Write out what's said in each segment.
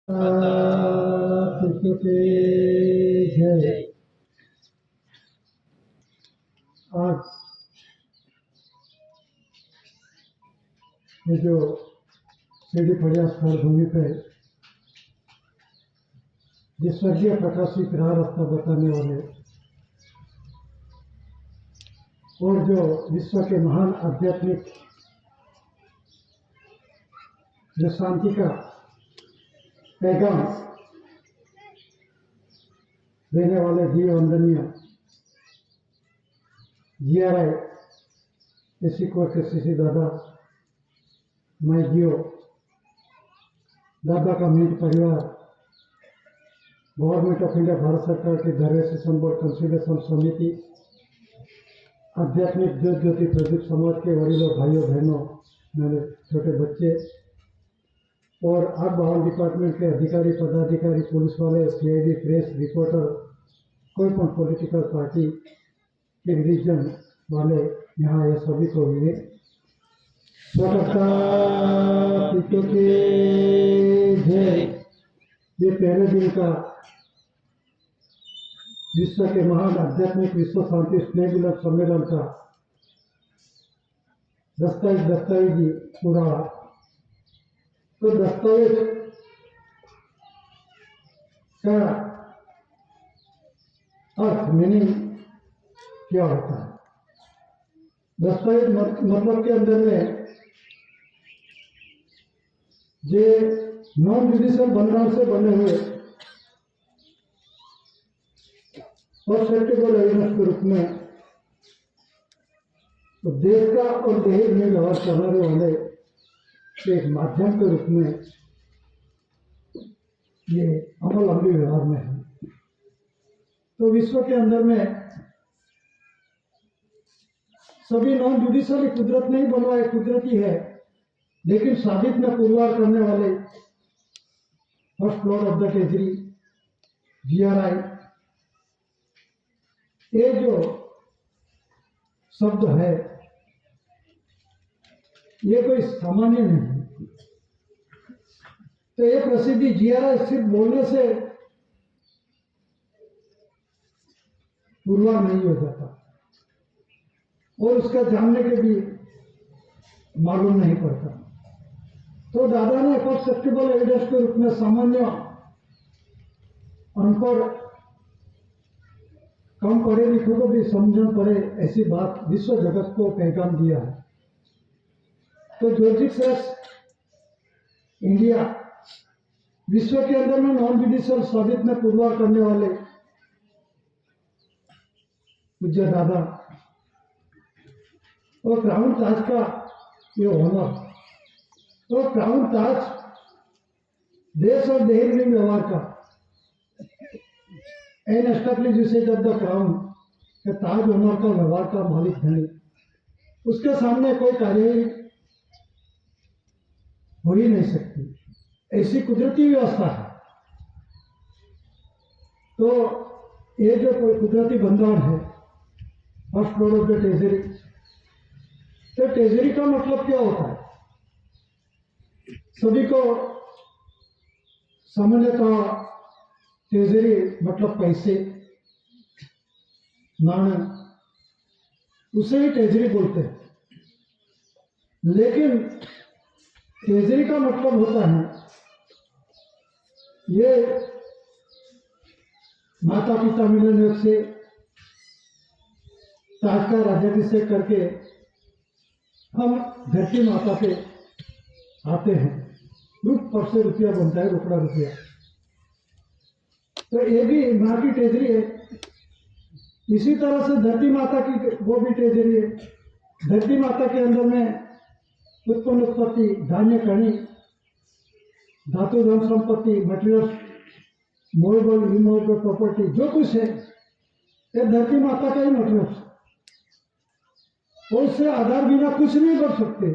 कृष्ण के जय। आज ये जो सीढ़ी फड़िया स्थल भूमि पे जिस स्वर्गीय प्रकाशित राह रास्ता बताने वाले और जो विश्व के महान आध्यात्मिक जो शांति का पैगाम देने वाले जी वंदनीय GRI एसी को KCC दादा मैं जियो दादा का मित्र परिवार गवर्नमेंट ऑफ इंडिया भारत सरकार के धर्म बोर्ड कंसल्टेशन समिति आध्यात्मिक ज्योति प्रदीप समाज के वरीलों भाइयों बहनों मेरे छोटे बच्चे और आग बहाल डिपार्टमेंट के अधिकारी पदाधिकारी पुलिस वाले CID प्रेस रिपोर्टर कोई पण पॉलिटिकल पार्टी के रिलीजन वाले यहाँ ये सभी को मिले जय। ये पहले दिन का विश्व के महान आध्यात्मिक विश्व शांति स्नेह मिलन सम्मेलन का दस्तावेजी पूरा तो दस्तावेज का अर्थ मीनिंग क्या होता है। दस्तावेज मतलब के अंदर में जे नॉन जुडिशियल बंधारण से बने हुए एक्सेप्टेबल एविडेंस के रूप में तो देश का और दहेज में व्यवहार करने वाले एक माध्यम के रूप में ये अमल अमली व्यवहार में है। तो विश्व के अंदर में सभी नॉन जुडिशियल कुदरत नहीं बनवाए, कुदरती है, लेकिन साबित में पुरवार करने वाले first floor of the treasury GRI ये जो शब्द है ये कोई सामान्य नहीं है। तो ये प्रसिद्धि GRI सिर्फ बोलने से पुरवार नहीं हो जाता और उसका जानने के भी मालूम नहीं पड़ता। तो दादा ने एक्सेप्टेबल एविडेंस के रूप में सामान्य अनपढ़ कम पढ़े लिखों को भी समझन पड़े ऐसी बात विश्व जगत को पैगाम दिया है। तो जोजिक्स इंडिया विश्व के अंदर में नॉन जुडिशियल साबित में पुरवार करने वाले पूज्य दादा और क्राउन ताज का ये ऑनर तो क्राउन ताज देश और दहेज में व्यवहार का N establish usage of the crown के ताज ऑनर का व्यवहार का मालिक धनी उसके सामने कोई कार्यवाही हो ही नहीं सकती, ऐसी कुदरती व्यवस्था है। तो ये जो कोई कुदरती बंधन है first floor of the treasury, तो ट्रेजरी का मतलब क्या होता है सभी को सामान्यतः ट्रेजरी मतलब पैसे नाणा उसे ही ट्रेजरी बोलते हैं, लेकिन ट्रेजरी का मतलब होता है ये माता पिता मिलन योग से ताज का राज्याभिषेक करके हम धरती माता पे आते हैं, रुक पर से रुपया बनता है, रुपड़ा रुपया। तो ये भी माँ की ट्रेजरी है। इसी तरह से धरती माता की वो भी ट्रेजरी है। धरती माता के अंदर में उत्पन्न उत्पत्ति धान्य कणी धातु धन संपत्ति मटेरियल मूवेबल इमूवेबल प्रॉपर्टी जो कुछ है ये धरती माता का ही मतलब है और उससे आधार बिना कुछ नहीं कर सकते,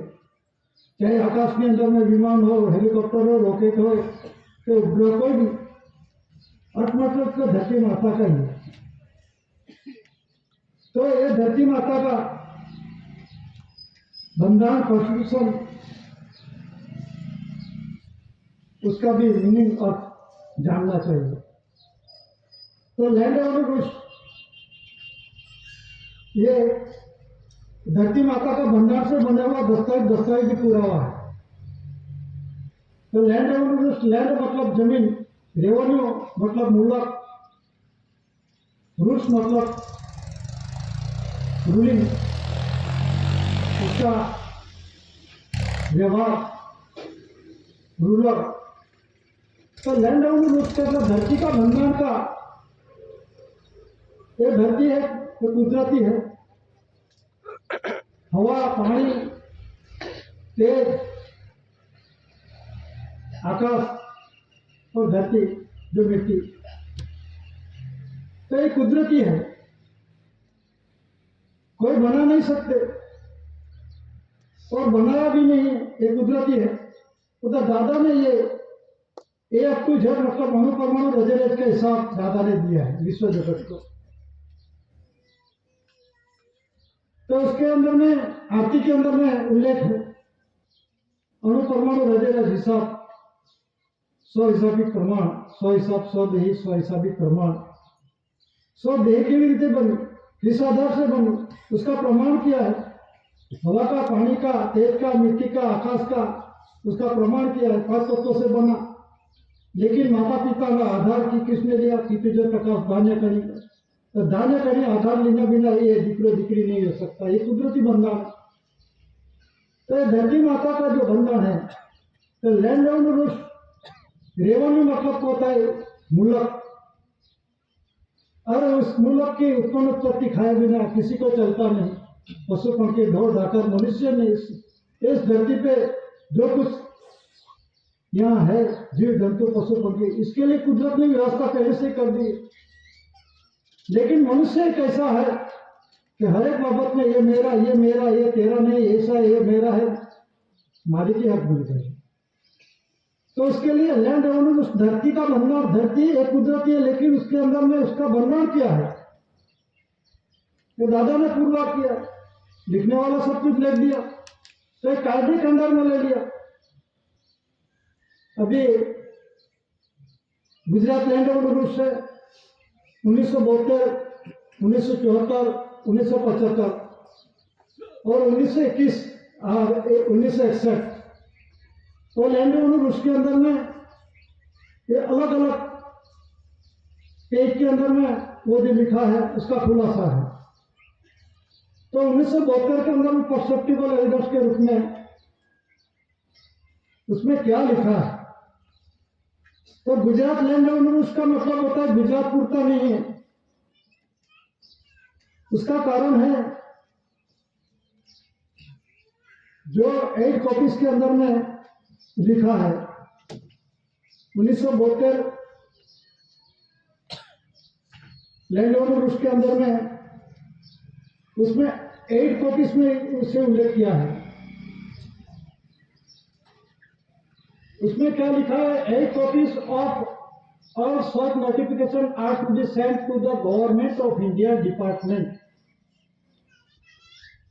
चाहे आकाश के अंदर में विमान हो, हेलीकॉप्टर हो, रॉकेट हो, तो उपग्रह कोई भी अर्थ मतलब तो धरती माता का ही है। तो ये धरती माता का बंधन कॉन्स्टिट्यूशन उसका भी मीनिंग अर्थ जानना चाहिए। तो लैंड ऑनर रूल्स ये धरती माता का भंडार से बना हुआ दस्तावेज पूरा हुआ है। तो लैंड ऑनर रूल्स, लैंड मतलब जमीन, रेवेन्यू मतलब मूलक, रूल्स मतलब रूलिंग, उसका व्यवहार, रूलर। तो लैंड ऑनर रूल्स का मतलब धरती का भंडार का, ये धरती है तो कुदरती है, हवा, पानी, तेज, आकाश और धरती जो मिट्टी, तो ये कुदरती है, कोई बना नहीं सकते और बनाया भी नहीं है, ये कुदरती है। उधर दादा ने ये अप टू जेड मतलब अणु परमाणु रजरेज का हिसाब दादा ने दिया है विश्व जगत को। तो उसके अंदर में आरती के अंदर में उल्लेख है अणु परमाणु रजरेज हिसाब, स्व हिसाबिक प्रमाण, स्व हिसाब स्वदेही स्व हिसाबिक प्रमाण। स्वदेह केवी रीते बनी, किस आधार से बनी, उसका प्रमाण क्या है, हवा का, पानी का, तेज का, मिट्टी का, आकाश का, उसका प्रमाण क्या है, 5 तत्वों से बना। लेकिन माता पिता का आधार की किसने लिया, जो प्रकाश धान्य कणी। तो धान्य कणी आधार लेना बिना ये दिक्रो दिक्री नहीं हो सकता, ये कुदरती बंधन है। तो धरती माता का जो बंधन है, तो लैंड ऑनर रूल्स, रेवेन्यू मतलब होता है मूलक, और उस मूलक की उत्पन्न उत्पत्ति खाए बिना किसी को चलता नहीं। पशु पंखी ढोर ढाकर मनुष्य ने इस धरती पे जो कुछ यहाँ है, जीव जंतु पशु पंखी, इसके लिए कुदरत ने व्यवस्था पहले से कर दी। लेकिन मनुष्य एक ऐसा है कि हर एक बाबत में ये मेरा, ये मेरा, ये तेरा नहीं, ऐसा ये मेरा है, मालिक की हक मिल गई। तो उसके लिए लैंड ऑनर उस धरती का भंडार, धरती एक कुदरती है लेकिन उसके अंदर में उसका भंडार क्या है, तो दादा ने पूर्वा किया, लिखने वाला सब कुछ लिख दिया, तो एक कायदे के अंदर में ले लिया। अभी गुजरात लैंड ऑनर रूल्स है 1972, 1974, 1975 और 1921 और 1961। तो लैंड ऑनर उसके अंदर में ये अलग अलग पेज के अंदर में वो जो लिखा है उसका खुलासा है। तो 1972 के अंदर में परसेप्टिबल एविडेंस के रूप में उसमें क्या लिखा है, तो गुजरात लैंड ऑनर उसका मतलब होता है गुजरात पूरता नहीं है। उसका कारण है जो 8 कॉपीज के अंदर में लिखा है 1972 लैंड ऑनर उसके अंदर में, उसमें 8 कॉपीज में उससे उल्लेख किया है। उसमें क्या लिखा है, 8 copies of all search notification are to be sent to the government of India department.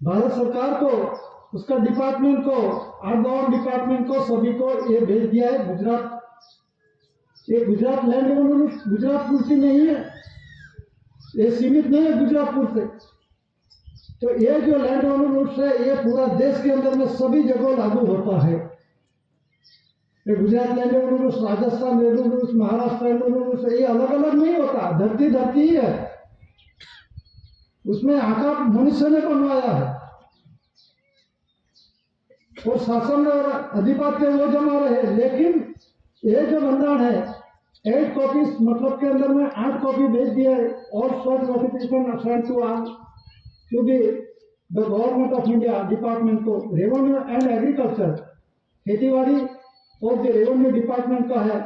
Bharat सरकार को, उसका डिपार्टमेंट को, आर्ट डिपार्टमेंट को, सभी को ये भेज दिया है। गुजरात, ये गुजरात लैंड ऑनर गुजरात पूर्ति नहीं है, ये सीमित नहीं है गुजरातपुर से। तो ये जो लैंड ऑनर रूल्स है ये पूरा देश के अंदर में सभी जगह लागू होता है। ये Gujarat land owner rules, Rajasthan land owner rules, Maharashtra land owner rules, ये अलग अलग नहीं होता, धरती धरती ही है, उसमें आकार मनुष्य ने बनवाया है और शासन और अधिपत्य वो जमा रहे। लेकिन ये जो बंधन है 8 कॉपीज मतलब के अंदर में 8 कॉपी भेज दिया है और short notification assign to B the government of India department को, रेवेन्यू एंड एग्रीकल्चर, खेतीबाड़ी और जो रेवेन्यू डिपार्टमेंट का है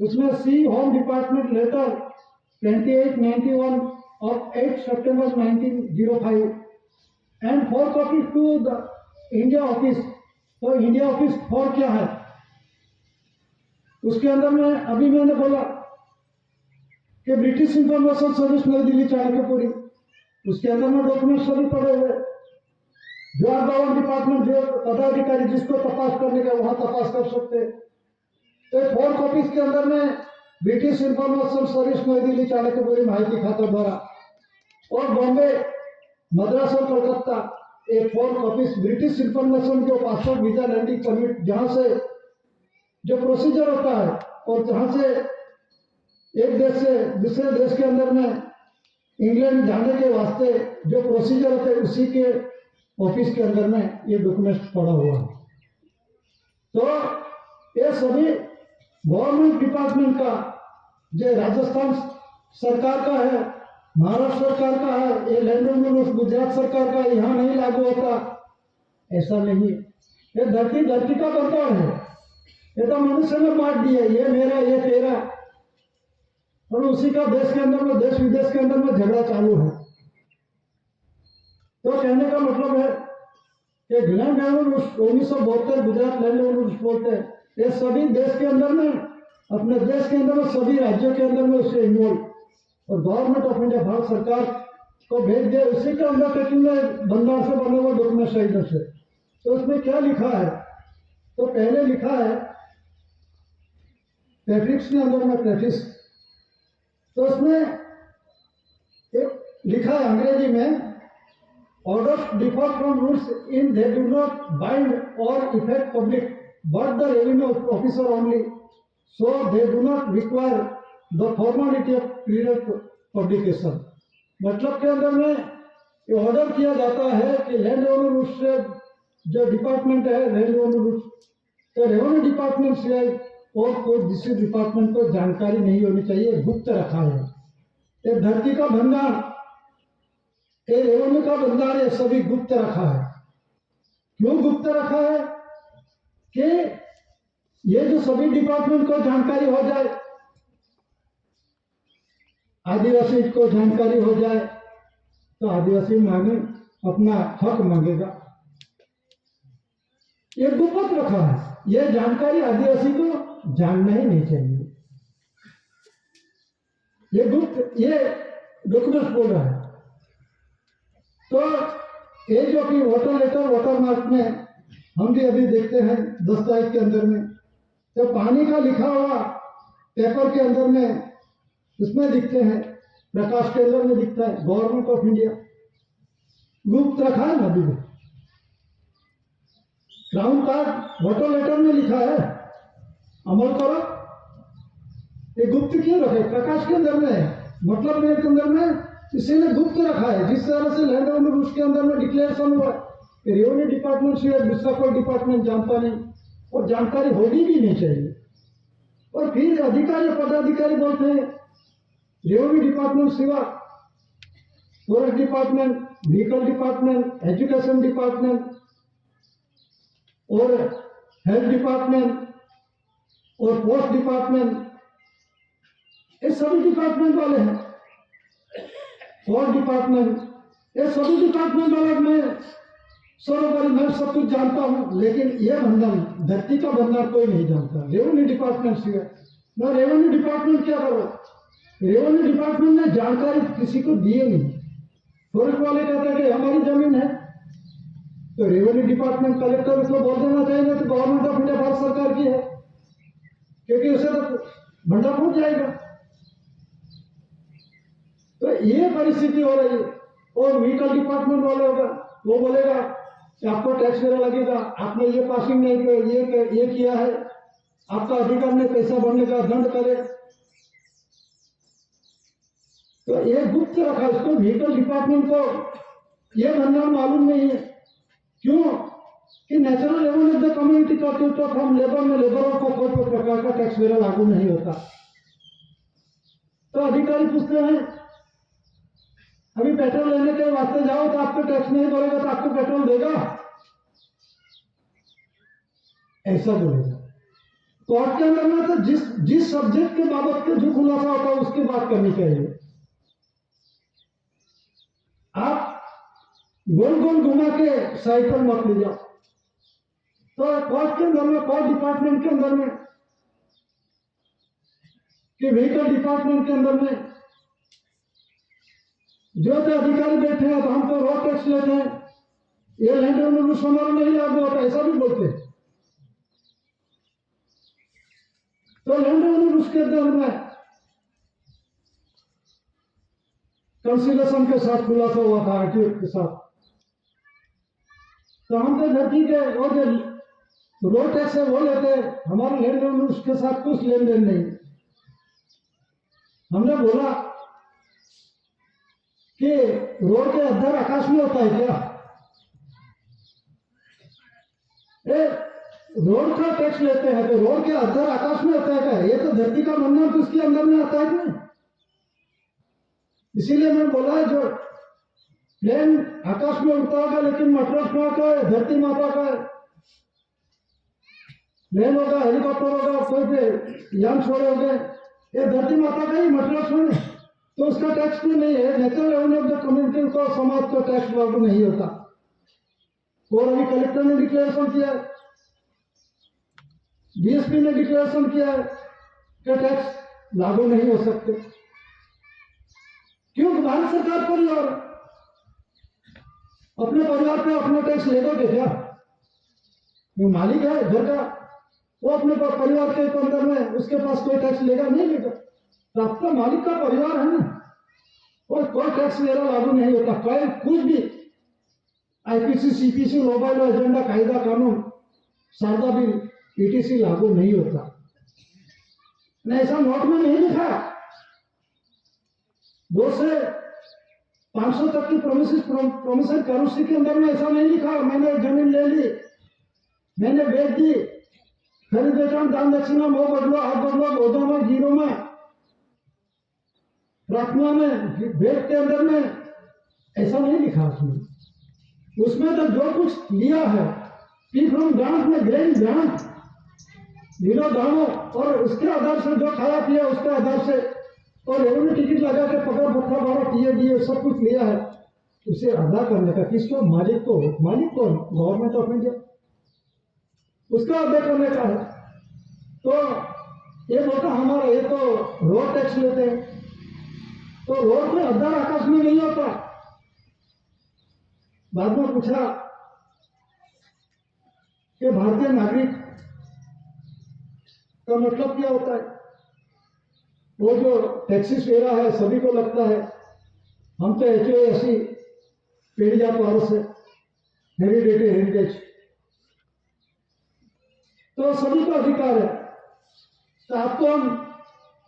उसमें C home department letter 2891 of 8 सितंबर 1905 and 4 copies to the India office. तो इंडिया ऑफिस 4 क्या है, उसके अंदर में अभी मैंने बोला कि ब्रिटिश इंफॉर्मेशन सर्विस नई दिल्ली चाणक्यपुरी, उसके अंदर में डॉक्यूमेंट सभी पड़े हुए, जो गवर्नमेंट डिपार्टमेंट जो पदाधिकारी जिसको तपास करने का वहां तपास कर सकते हैं। तो 4 कॉपीज के अंदर में ब्रिटिश इंफॉर्मेशन सर्विस नई दिल्ली चाणक्यपुरी माहिती खाता द्वारा और बॉम्बे मद्रास और कोलकाता एक 4 कॉपीज ब्रिटिश इंफॉर्मेशन के पासपोर्ट वीजा लैंडिंग परमिट जहां से जो प्रोसीजर होता है और जहां से एक देश से दूसरे देश के अंदर में इंग्लैंड जाने के वास्ते जो प्रोसीजर होते हैं उसी के ऑफिस के अंदर में ये डॉक्यूमेंट पड़ा हुआ है। तो ये सभी गवर्नमेंट डिपार्टमेंट का जो राजस्थान सरकार का है, महाराष्ट्र सरकार का है, ये लैंड ऑनर्स गुजरात सरकार का यहाँ नहीं लागू होता, ऐसा नहीं है। ये धरती का बंटवारा है, ये तो मनुष्य ने बांट दिया, ये मेरा ये तेरा, और उसी का देश के अंदर में देश विदेश के अंदर में झगड़ा चालू है। तो कहने का मतलब है कि land owners 1972 Gujarat land owners बोलते हैं, ये सभी देश के अंदर में अपने देश के अंदर में सभी राज्यों के अंदर में उसे इन्वॉल्व और गवर्नमेंट ऑफ इंडिया भारत सरकार को भेज दिया, उसी के अंडरटेकिंग में बंगाल से बने हुए डॉक्यूमेंट साइड से। तो उसमें क्या लिखा है, तो पहले लिखा है प्रेफिक्स के अंदर में प्रेफिक्स, तो उसमें एक लिखा है अंग्रेजी में orders differ from rules in they do not bind or affect public but the revenue officer only, so they do not require the formality of prior publication। मतलब के अंदर में ये ऑर्डर किया जाता है कि लैंड ओनर रूल्स से जो डिपार्टमेंट है लैंड ओनर रूल्स, तो रेवेन्यू डिपार्टमेंट से और कोई दूसरे डिपार्टमेंट को जानकारी नहीं होनी चाहिए, गुप्त रखा है। ये धरती का भंडार, ये रेवेन्यू का भंडार, ये सभी गुप्त रखा है। क्यों गुप्त रखा है कि ये जो सभी डिपार्टमेंट को जानकारी हो जाए, आदिवासी को जानकारी हो जाए तो आदिवासी मांगे अपना हक मांगेगा, ये गुप्त रखा है। ये जानकारी आदिवासी को जानना ही नहीं चाहिए, ये गुप्त, ये डॉक्यूमेंट बोल रहा है। तो ये जो कि वोटर लेटर वोटर मार्क में हम भी अभी देखते हैं दस्तावेज के अंदर में, तो पानी का लिखा हुआ पेपर के अंदर में उसमें दिखते हैं, प्रकाश के अंदर में दिखता है गवर्नमेंट ऑफ इंडिया, गुप्त रखा है नदी में। क्राउन कार्ड वोटर लेटर में लिखा है अमल करो, ये गुप्त क्यों रखे, प्रकाश के अंदर में है, मतलब मेरे के अंदर में इसीलिए गुप्त रखा है। जिस तरह से लैंड ओनर उसके अंदर में डिक्लेरेशन हुआ, रेवेन्यू डिपार्टमेंट से दूसरा कोई डिपार्टमेंट जानता नहीं और जानकारी होनी भी नहीं चाहिए। और फिर अधिकारी पदाधिकारी बोलते हैं रेवेन्यू डिपार्टमेंट सिवा forest department, vehicle department, education department और हेल्थ डिपार्टमेंट और पोस्ट डिपार्टमेंट, ये सभी डिपार्टमेंट वाले हैं। और डिपार्टमेंट, ये सभी डिपार्टमेंट वाले में सरोवर मैं सब कुछ जानता हूं, लेकिन ये बंधन धरती का बंधन कोई नहीं जानता, रेवेन्यू डिपार्टमेंट से। ना रेवेन्यू डिपार्टमेंट क्या करो, रेवेन्यू डिपार्टमेंट ने जानकारी किसी को दिए नहीं। फॉरेस्ट वाले कहते हैं कि हमारी जमीन है, तो रेवेन्यू डिपार्टमेंट कलेक्टर उसको बोल देना चाहिए तो गवर्नमेंट ऑफ इंडिया भारत सरकार की है, क्योंकि उसे तो भंडार फूट जाएगा। तो ये परिस्थिति हो रही है। और व्हीकल डिपार्टमेंट वाले होगा, वो बोलेगा कि आपको टैक्स वगैरह लगेगा, आपने ये पासिंग नहीं किया, ये किया है, आपका अधिकार ने पैसा भरने का दंड करे। तो ये गुप्त रखा, इसको व्हीकल डिपार्टमेंट को ये भरना मालूम नहीं है। क्यों कि natural level of the community का तो हम लेबर में लेबरों को कोई प्रकार का टैक्स वगैरह लागू नहीं होता। तो अधिकारी पूछते हैं अभी पेट्रोल लेने के वास्ते जाओ तो आपको टैक्स नहीं भरेगा तो आपको पेट्रोल देगा, ऐसा बोलेगा। कोर्ट के अंदर में तो जिस सब्जेक्ट के बाबत के जो खुलासा होता है उसकी बात करनी चाहिए। आप गोल गोल घुमा के साइड पर मत ले जाओ। तो कोर्ट के अंदर में, कोर्ट डिपार्टमेंट के अंदर में कि व्हीकल डिपार्टमेंट के अंदर में जो तो अधिकारी बैठे हैं तो हम तो रोड टैक्स लेते हैं, ये लैंड ओनर हमारा नहीं लागू होता, ऐसा भी बोलते हैं। तो लैंड ओनर उसके अंदर में कंसिलेशन के साथ खुलासा हुआ था आरटीओ के साथ। तो हम तो धरती के वो जो रोड टैक्स है वो लेते, हमारे लैंड ओनर उसके साथ कुछ लेन देन नहीं। हमने बोला कि रोड के अद्धर आकाश में होता है क्या? रोड का टैक्स लेते हैं तो रोड के अद्धर आकाश में होता है क्या? ये तो धरती का मंडल तो उसके अंदर में आता है कि नहीं? इसीलिए मैं बोला जो प्लेन आकाश में उड़ता होगा लेकिन मतलब कहाँ का है? धरती माता का है। प्लेन होगा, हेलीकॉप्टर होगा, कोई पे यान छोड़े हो गए, ये धरती माता का ही मतलब छोड़े, तो उसका टैक्स क्यों नहीं है? Natural revenue of the community को समाज का टैक्स लागू नहीं होता। और अभी कलेक्टर ने डिक्लेरेशन किया है, डीएसपी ने डिक्लेरेशन किया है कि टैक्स लागू नहीं हो सकते। क्यों? भारत सरकार परिवार अपने परिवार पे अपना टैक्स लेगा क्या? वो मालिक है घर का, वो अपने परिवार के अंदर में उसके पास कोई टैक्स लेगा नहीं लेगा? तो आपका मालिक का परिवार है ना, और कोई टैक्स लेना लागू नहीं होता। कोई कुछ भी आईपीसी, सीपीसी, मोबाइल एजेंडा, कायदा कानून, सारदा बिल, ईटीसी लागू नहीं होता। नहीं, ऐसा नोट में नहीं लिखा। 2 से 500 तक की प्रोमिशन करेंसी के अंदर में ऐसा नहीं लिखा मैंने जमीन ले ली, मैंने बेच दी, खरीद बेचान, दान दक्षिणा, मोह बदलो, हाथ बदलो, गोदा में, गिरो में, प्रार्थना में, भेंट के अंदर में ऐसा नहीं लिखा उसमें तो जो कुछ लिया है पी फ्रॉम ग्रांट में ग्रेन ग्रांट लीलो दानो, और उसके आधार से जो खाया पिया उसके आधार से, और रेवेन्यू टिकट लगा के पकड़ भत्ता बारह पिए दिए सब कुछ लिया है, उसे अदा करने का किसको? मालिक को। मालिक कौन? गवर्नमेंट ऑफ इंडिया, उसका अदा करने का है। तो ये बोलता हमारा ये तो रोड टैक्स लेते हैं, तो रोड में अद्धर आकाश में नहीं होता। बाद में पूछा कि भारतीय नागरिक का मतलब क्या होता है? वो जो टैक्सीस फेरा है सभी को लगता है, हम तो HOAC पीढ़ी जात वारस से हेरिटेज, तो सभी को अधिकार है। तो आपको हम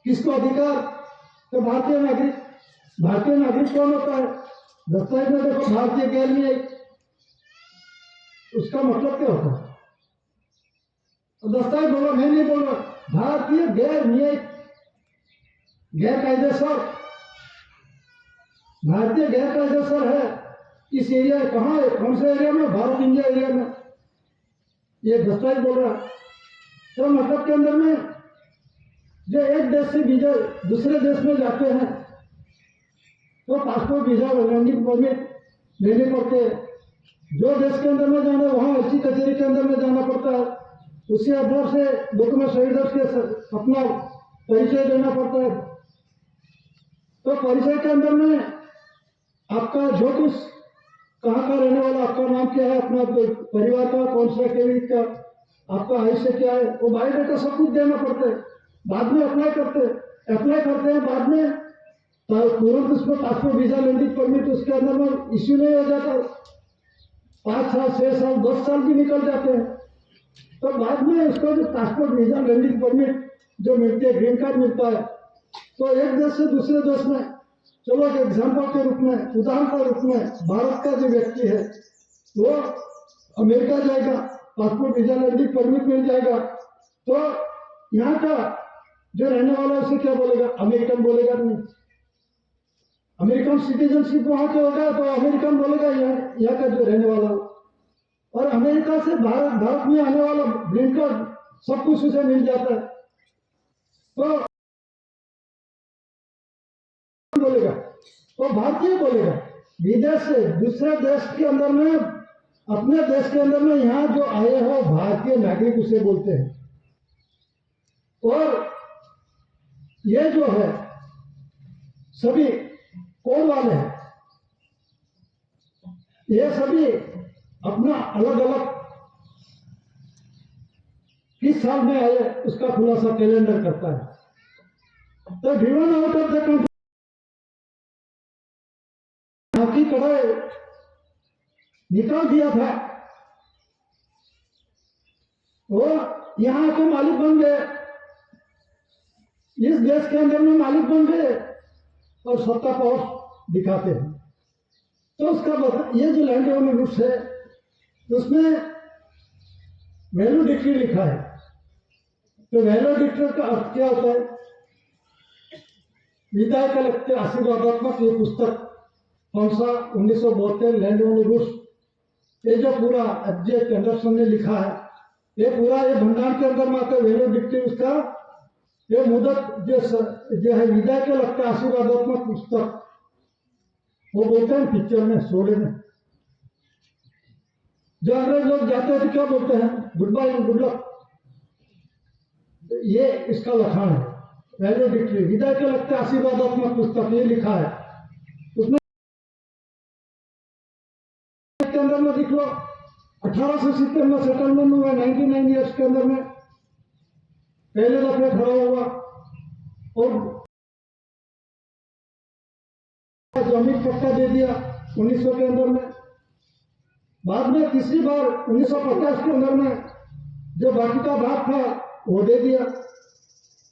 किसको अधिकार? तो भारतीय नागरिक। भारतीय नागरिक कौन होता है? दस्तावेज में देखो भारतीय गैर न्यायिक, उसका मतलब क्या होता है? दस्तावेज बोलो, मैं नहीं बोल रहा, भारतीय गैर न्यायिक, गैर कायदेसर। भारतीय गैर कायदेसर है इस एरिया में, कहाँ है? कौन से एरिया में? भारत इंडिया एरिया में ये दस्तावेज बोल रहा है। तो मतलब के अंदर में जो एक देश से दूसरे देश में जाते हैं तो पासपोर्ट, वीजा, लैंडिंग परमिट लेने पड़ते हैं। जो देश के अंदर में जाना है वहाँ एससी कचहरी के अंदर में जाना पड़ता है, उसी आधार से डॉक्यूमेंट एविडेंस के अपना परिचय देना पड़ता है। तो परिचय के अंदर में आपका जो कुछ, कहाँ का रहने वाला, आपका नाम क्या है, अपना परिवार का कौन सा कैटेगरी का, आपका आयुष्य क्या है, वो बायोडाटा सब कुछ देना पड़ता है। बाद में अप्लाई करते हैं बाद में तो तुरंत उसमें पासपोर्ट, वीजा, लैंडिंग परमिट उसके अंदर में इश्यू नहीं हो जाता। 5 साल, 6 साल, 10 साल भी निकल जाते हैं। तो बाद में उसको जो पासपोर्ट, वीजा, लैंडिंग परमिट जो मिलती है, ग्रीन कार्ड मिलता है, तो एक देश से दूसरे देश में, चलो एग्जाम्पल के रूप में, उदाहरण के रूप में, भारत का जो व्यक्ति है वो अमेरिका जाएगा, पासपोर्ट, वीजा, लैंडिंग परमिट मिल जाएगा, तो यहाँ का जो रहने वाला है उसे क्या बोलेगा? अमेरिकन बोलेगा नहीं। अमेरिकन सिटीजनशिप वहां के होगा तो अमेरिकन बोलेगा यहाँ का जो रहने वाला हो। और अमेरिका से भारत में आने वाला ग्रीन कार्ड सब कुछ उसे मिल जाता है, तो बोलेगा, तो भारतीय बोलेगा। विदेश से दूसरे देश के अंदर में, अपने देश के अंदर में यहाँ जो आए हो भारतीय नागरिक उसे बोलते हैं। और ये जो है सभी कौन वाले हैं? ये सभी अपना अलग अलग किस साल में आए उसका खुलासा कैलेंडर करता है। तो driven out of the country की कड़ाई निकाल दिया था, वो यहाँ के मालिक बन गए, इस देश के अंदर में मालिक बन गए और सत्ता पावर दिखाते हैं। तो उसका ये जो लैंड ओनर रूल्स है उसमें वैल्यू डिक्री लिखा है। तो वैल्यू डिक्री का अर्थ क्या होता है? विदाई का लगते आशीर्वादात्मक ये पुस्तक कौन सा 1972 लैंड ओनर रूल्स, ये जो पूरा एफ.जे. एंडरसन ने लिखा है, ये पूरा ये भंडार के अंदर में आता है। वैल्यू डिक्री उसका ये मुदत जो है विदाई के लगते आशीर्वादात्मक पुस्तक, वो बोलते हैं पिक्चर में शोले में जो अंग्रेज लोग जाते हैं तो क्या बोलते हैं? Goodbye and good luck. ये इसका लखान है, वैल्यू डिक्री विदाई के लगते आशीर्वादात्मक पुस्तक, ये लिखा है। उसमें के अंदर में देख लो 1870 में सेटलमेंट हुआ, 99 ईयर्स के अंदर में पहले दफे खड़ा हुआ और जमीन पट्टा दे दिया 1900 के अंदर में। बाद में तीसरी बार 1950 के अंदर में जो बाकी का भाग था वो दे दिया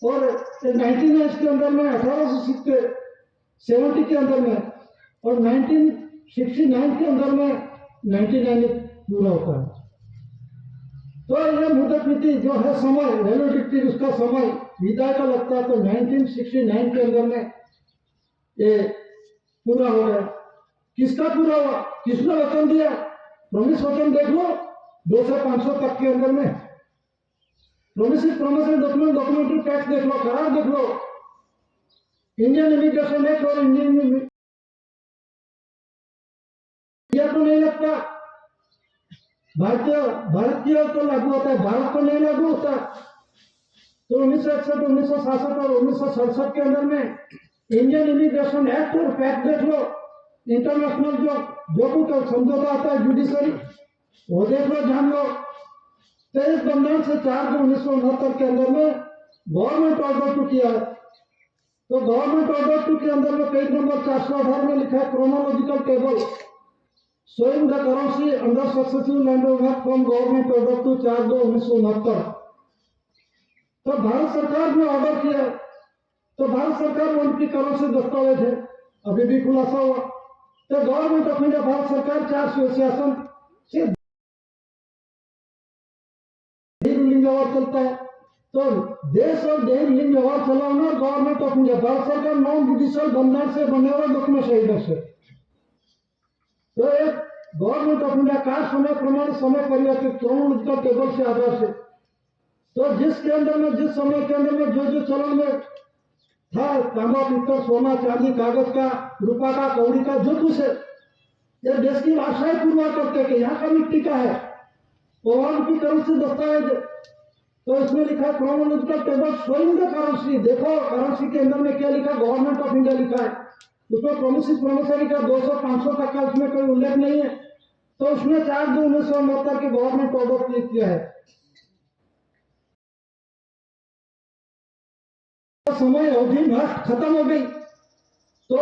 और 1990 के अंदर में 1870 के अंदर में और 1969 के अंदर में 99 पूरा होता है। तो यह मुदत नीति जो है समय वैल्यू डिक्री उसका समय विदाई का लगता है, तो 1969 के अंदर में ये पूरा हो गया। किसका पूरा हुआ? किसने वचन दिया? प्रोमिस वचन देख लो 2 से 500 तक के अंदर में। प्रोमिसरी डॉक्यूमेंट, डॉक्यूमेंट्री टैक्स देख लो, करार देख लो, इंडियन इमिग्रेशन एक्ट और इंडियन को नहीं लगता, भारत की ओर तो लागू होता है, भारत को नहीं लागू होता। तो 1961, 1967 और 1967 के अंदर में इंडियन इमिग्रेशन एक्ट और फैक्ट देख लो, इंटरनेशनल जो कुछ समझौता आता है जुडिशरी वो देख लो, जान लो। 23 बंधन से 4/2/1969 के अंदर में गवर्नमेंट ऑर्डर 2 किया है। तो गवर्नमेंट ऑर्डर 2 के अंदर में पेज नंबर 418 में लिखा है chronological table showing the currency under successive land act from government order 2 4/2/1969। तो भारत सरकार ने ऑर्डर किया, तो भारत सरकार उनकी करेंसी दस्तावेज है, अभी भी खुलासा हुआ। तो गवर्नमेंट ऑफ इंडिया भारत सरकार 4 शासन से रूलिंग व्यवहार चलता है। तो देश और रूलिंग व्यवहार चलाना गवर्नमेंट ऑफ इंडिया भारत सरकार नॉन जुडिशियल बंधन से बने हुए डॉक्यूमेंट शहीदों से। तो एक गवर्नमेंट ऑफ इंडिया का समय प्रमाण समय परिवर्तित क्रोनोलॉजिकल टेबल से आधार से, तो जिसके अंदर में जिस समय के अंदर में जो चलन में था, तांबा पत्थर सोना चांदी कागज का रुपा का कौड़ी का जो कुछ है, ये देश की भाषाएं पूर्वा करते कि यहाँ का मिट्टी का है, वहां की करेंसी दस्तावेज। तो इसमें लिखा है chronological table showing the currency, देखो करेंसी के अंदर में क्या लिखा, गवर्नमेंट ऑफ इंडिया लिखा है। उसमें प्रोमिसरी का 200-500 तक का उसमें कोई उल्लेख नहीं है। तो उसमें 4/2/1969 के गवर्नमेंट ऑर्डर क्लिक किया है। समय अवधि खत्म हो गई, तो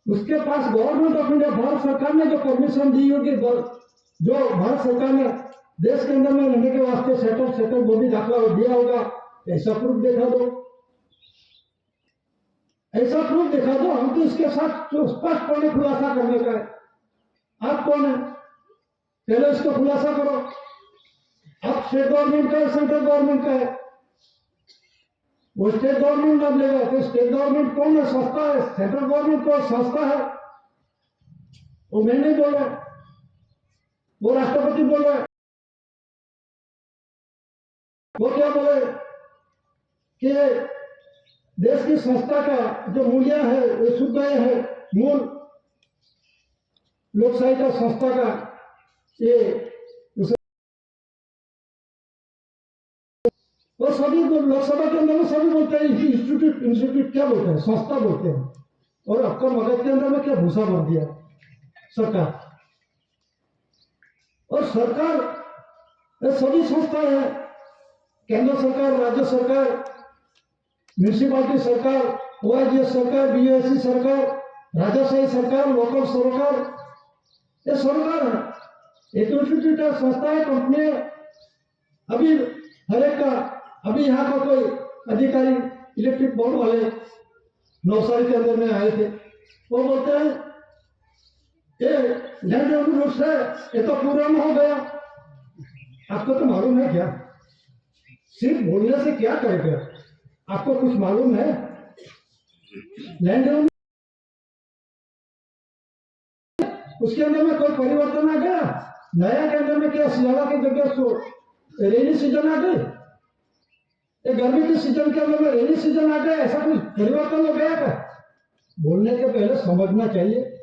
उसके पास गवर्नमेंट ऑफ इंडिया भारत सरकार ने जो परमिशन दी होगी, जो भारत सरकार ने देश के अंदर में रहने के वास्ते सेटल बॉडी दाखिला दिया होगा, ऐसा प्रूफ दिखा दो, ऐसा प्रूफ दिखा दो। हम तो इसके साथ स्पष्टपणे खुलासा करने का है। आप कौन है? पहले इसको खुलासा करो। अब स्टेट गवर्नमेंट का है, सेंट्रल गवर्नमेंट का है, वो स्टेट गवर्नमेंट अब लेगा। तो स्टेट गवर्नमेंट कौन है? संस्था है। सेंट्रल गवर्नमेंट को संस्था है, वो मैं नहीं बोल रहा, वो राष्ट्रपति बोल रहा है। वो क्या बोले कि देश की संस्था का जो मूल्य है वो शुद्ध है, मूल लोकशाही का संस्था का ये वो सभी लोकसभा के अंदर में सभी बोलते हैं इंस्टीट्यूट क्या बोलते हैं? संस्था बोलते हैं। और आपका मगज के अंदर में क्या भूसा भर दिया सरकार। और सरकार सभी संस्था है, केंद्र सरकार, राज्य सरकार, म्यूनिसिपालिटी सरकार, OIGS सरकार, BOSC सरकार, राजशाही सरकार, लोकल सरकार, ये सरकार है। एक संस्थाएं, कंपनियां, अभी हर एक का, अभी यहाँ का कोई अधिकारी इलेक्ट्रिक बोर्ड वाले नौसारी के अंदर में आए थे, वो बोलते हैं ये लैंड रूल्स है, ये तो पुराना हो गया। आपको तो मालूम है क्या? सिर्फ बोलने से क्या करेगा? आपको कुछ मालूम है? लैंड रूल उसके अंदर में कोई परिवर्तन आ गया? नया के अंदर में क्या सियाला की जगह सो रेनी सीजन आ गई? ये गर्मी के सीजन के अंदर में रेनी सीजन आ गया, ऐसा कुछ परिवर्तन हो गया क्या? बोलने के पहले समझना चाहिए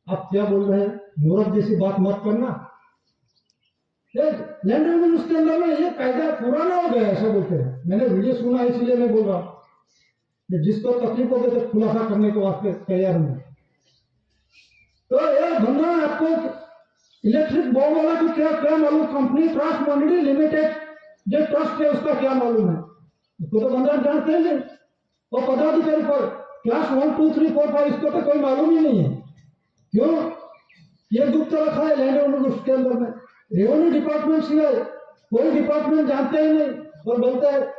आप क्या बोल रहे हैं। मूर्ख जैसी बात मत करना। लैंड रूल उसके अंदर में ये कायदा पुराना हो गया, ऐसा बोलते हैं। मैंने वीडियो सुना, इसलिए मैं बोल रहा हूँ। जिसको तकलीफ होगी तो खुलासा करने के वास्ते तैयार हूँ। तो ये बंदा आपको इलेक्ट्रिक बोर्ड वाला को क्या क्या मालूम? कंपनी ट्रस्ट मंडली लिमिटेड जो ट्रस्ट है उसका क्या मालूम है? उसको तो बंदा जानते हैं। और पदाधिकारी पर क्लास 1 2 3 4 5 इसको तो कोई मालूम ही नहीं है। क्यों? ये गुप्त रखा है लैंड ओनर उसके अंदर में। रेवेन्यू डिपार्टमेंट सिवाय कोई डिपार्टमेंट जानते ही नहीं और बोलते हैं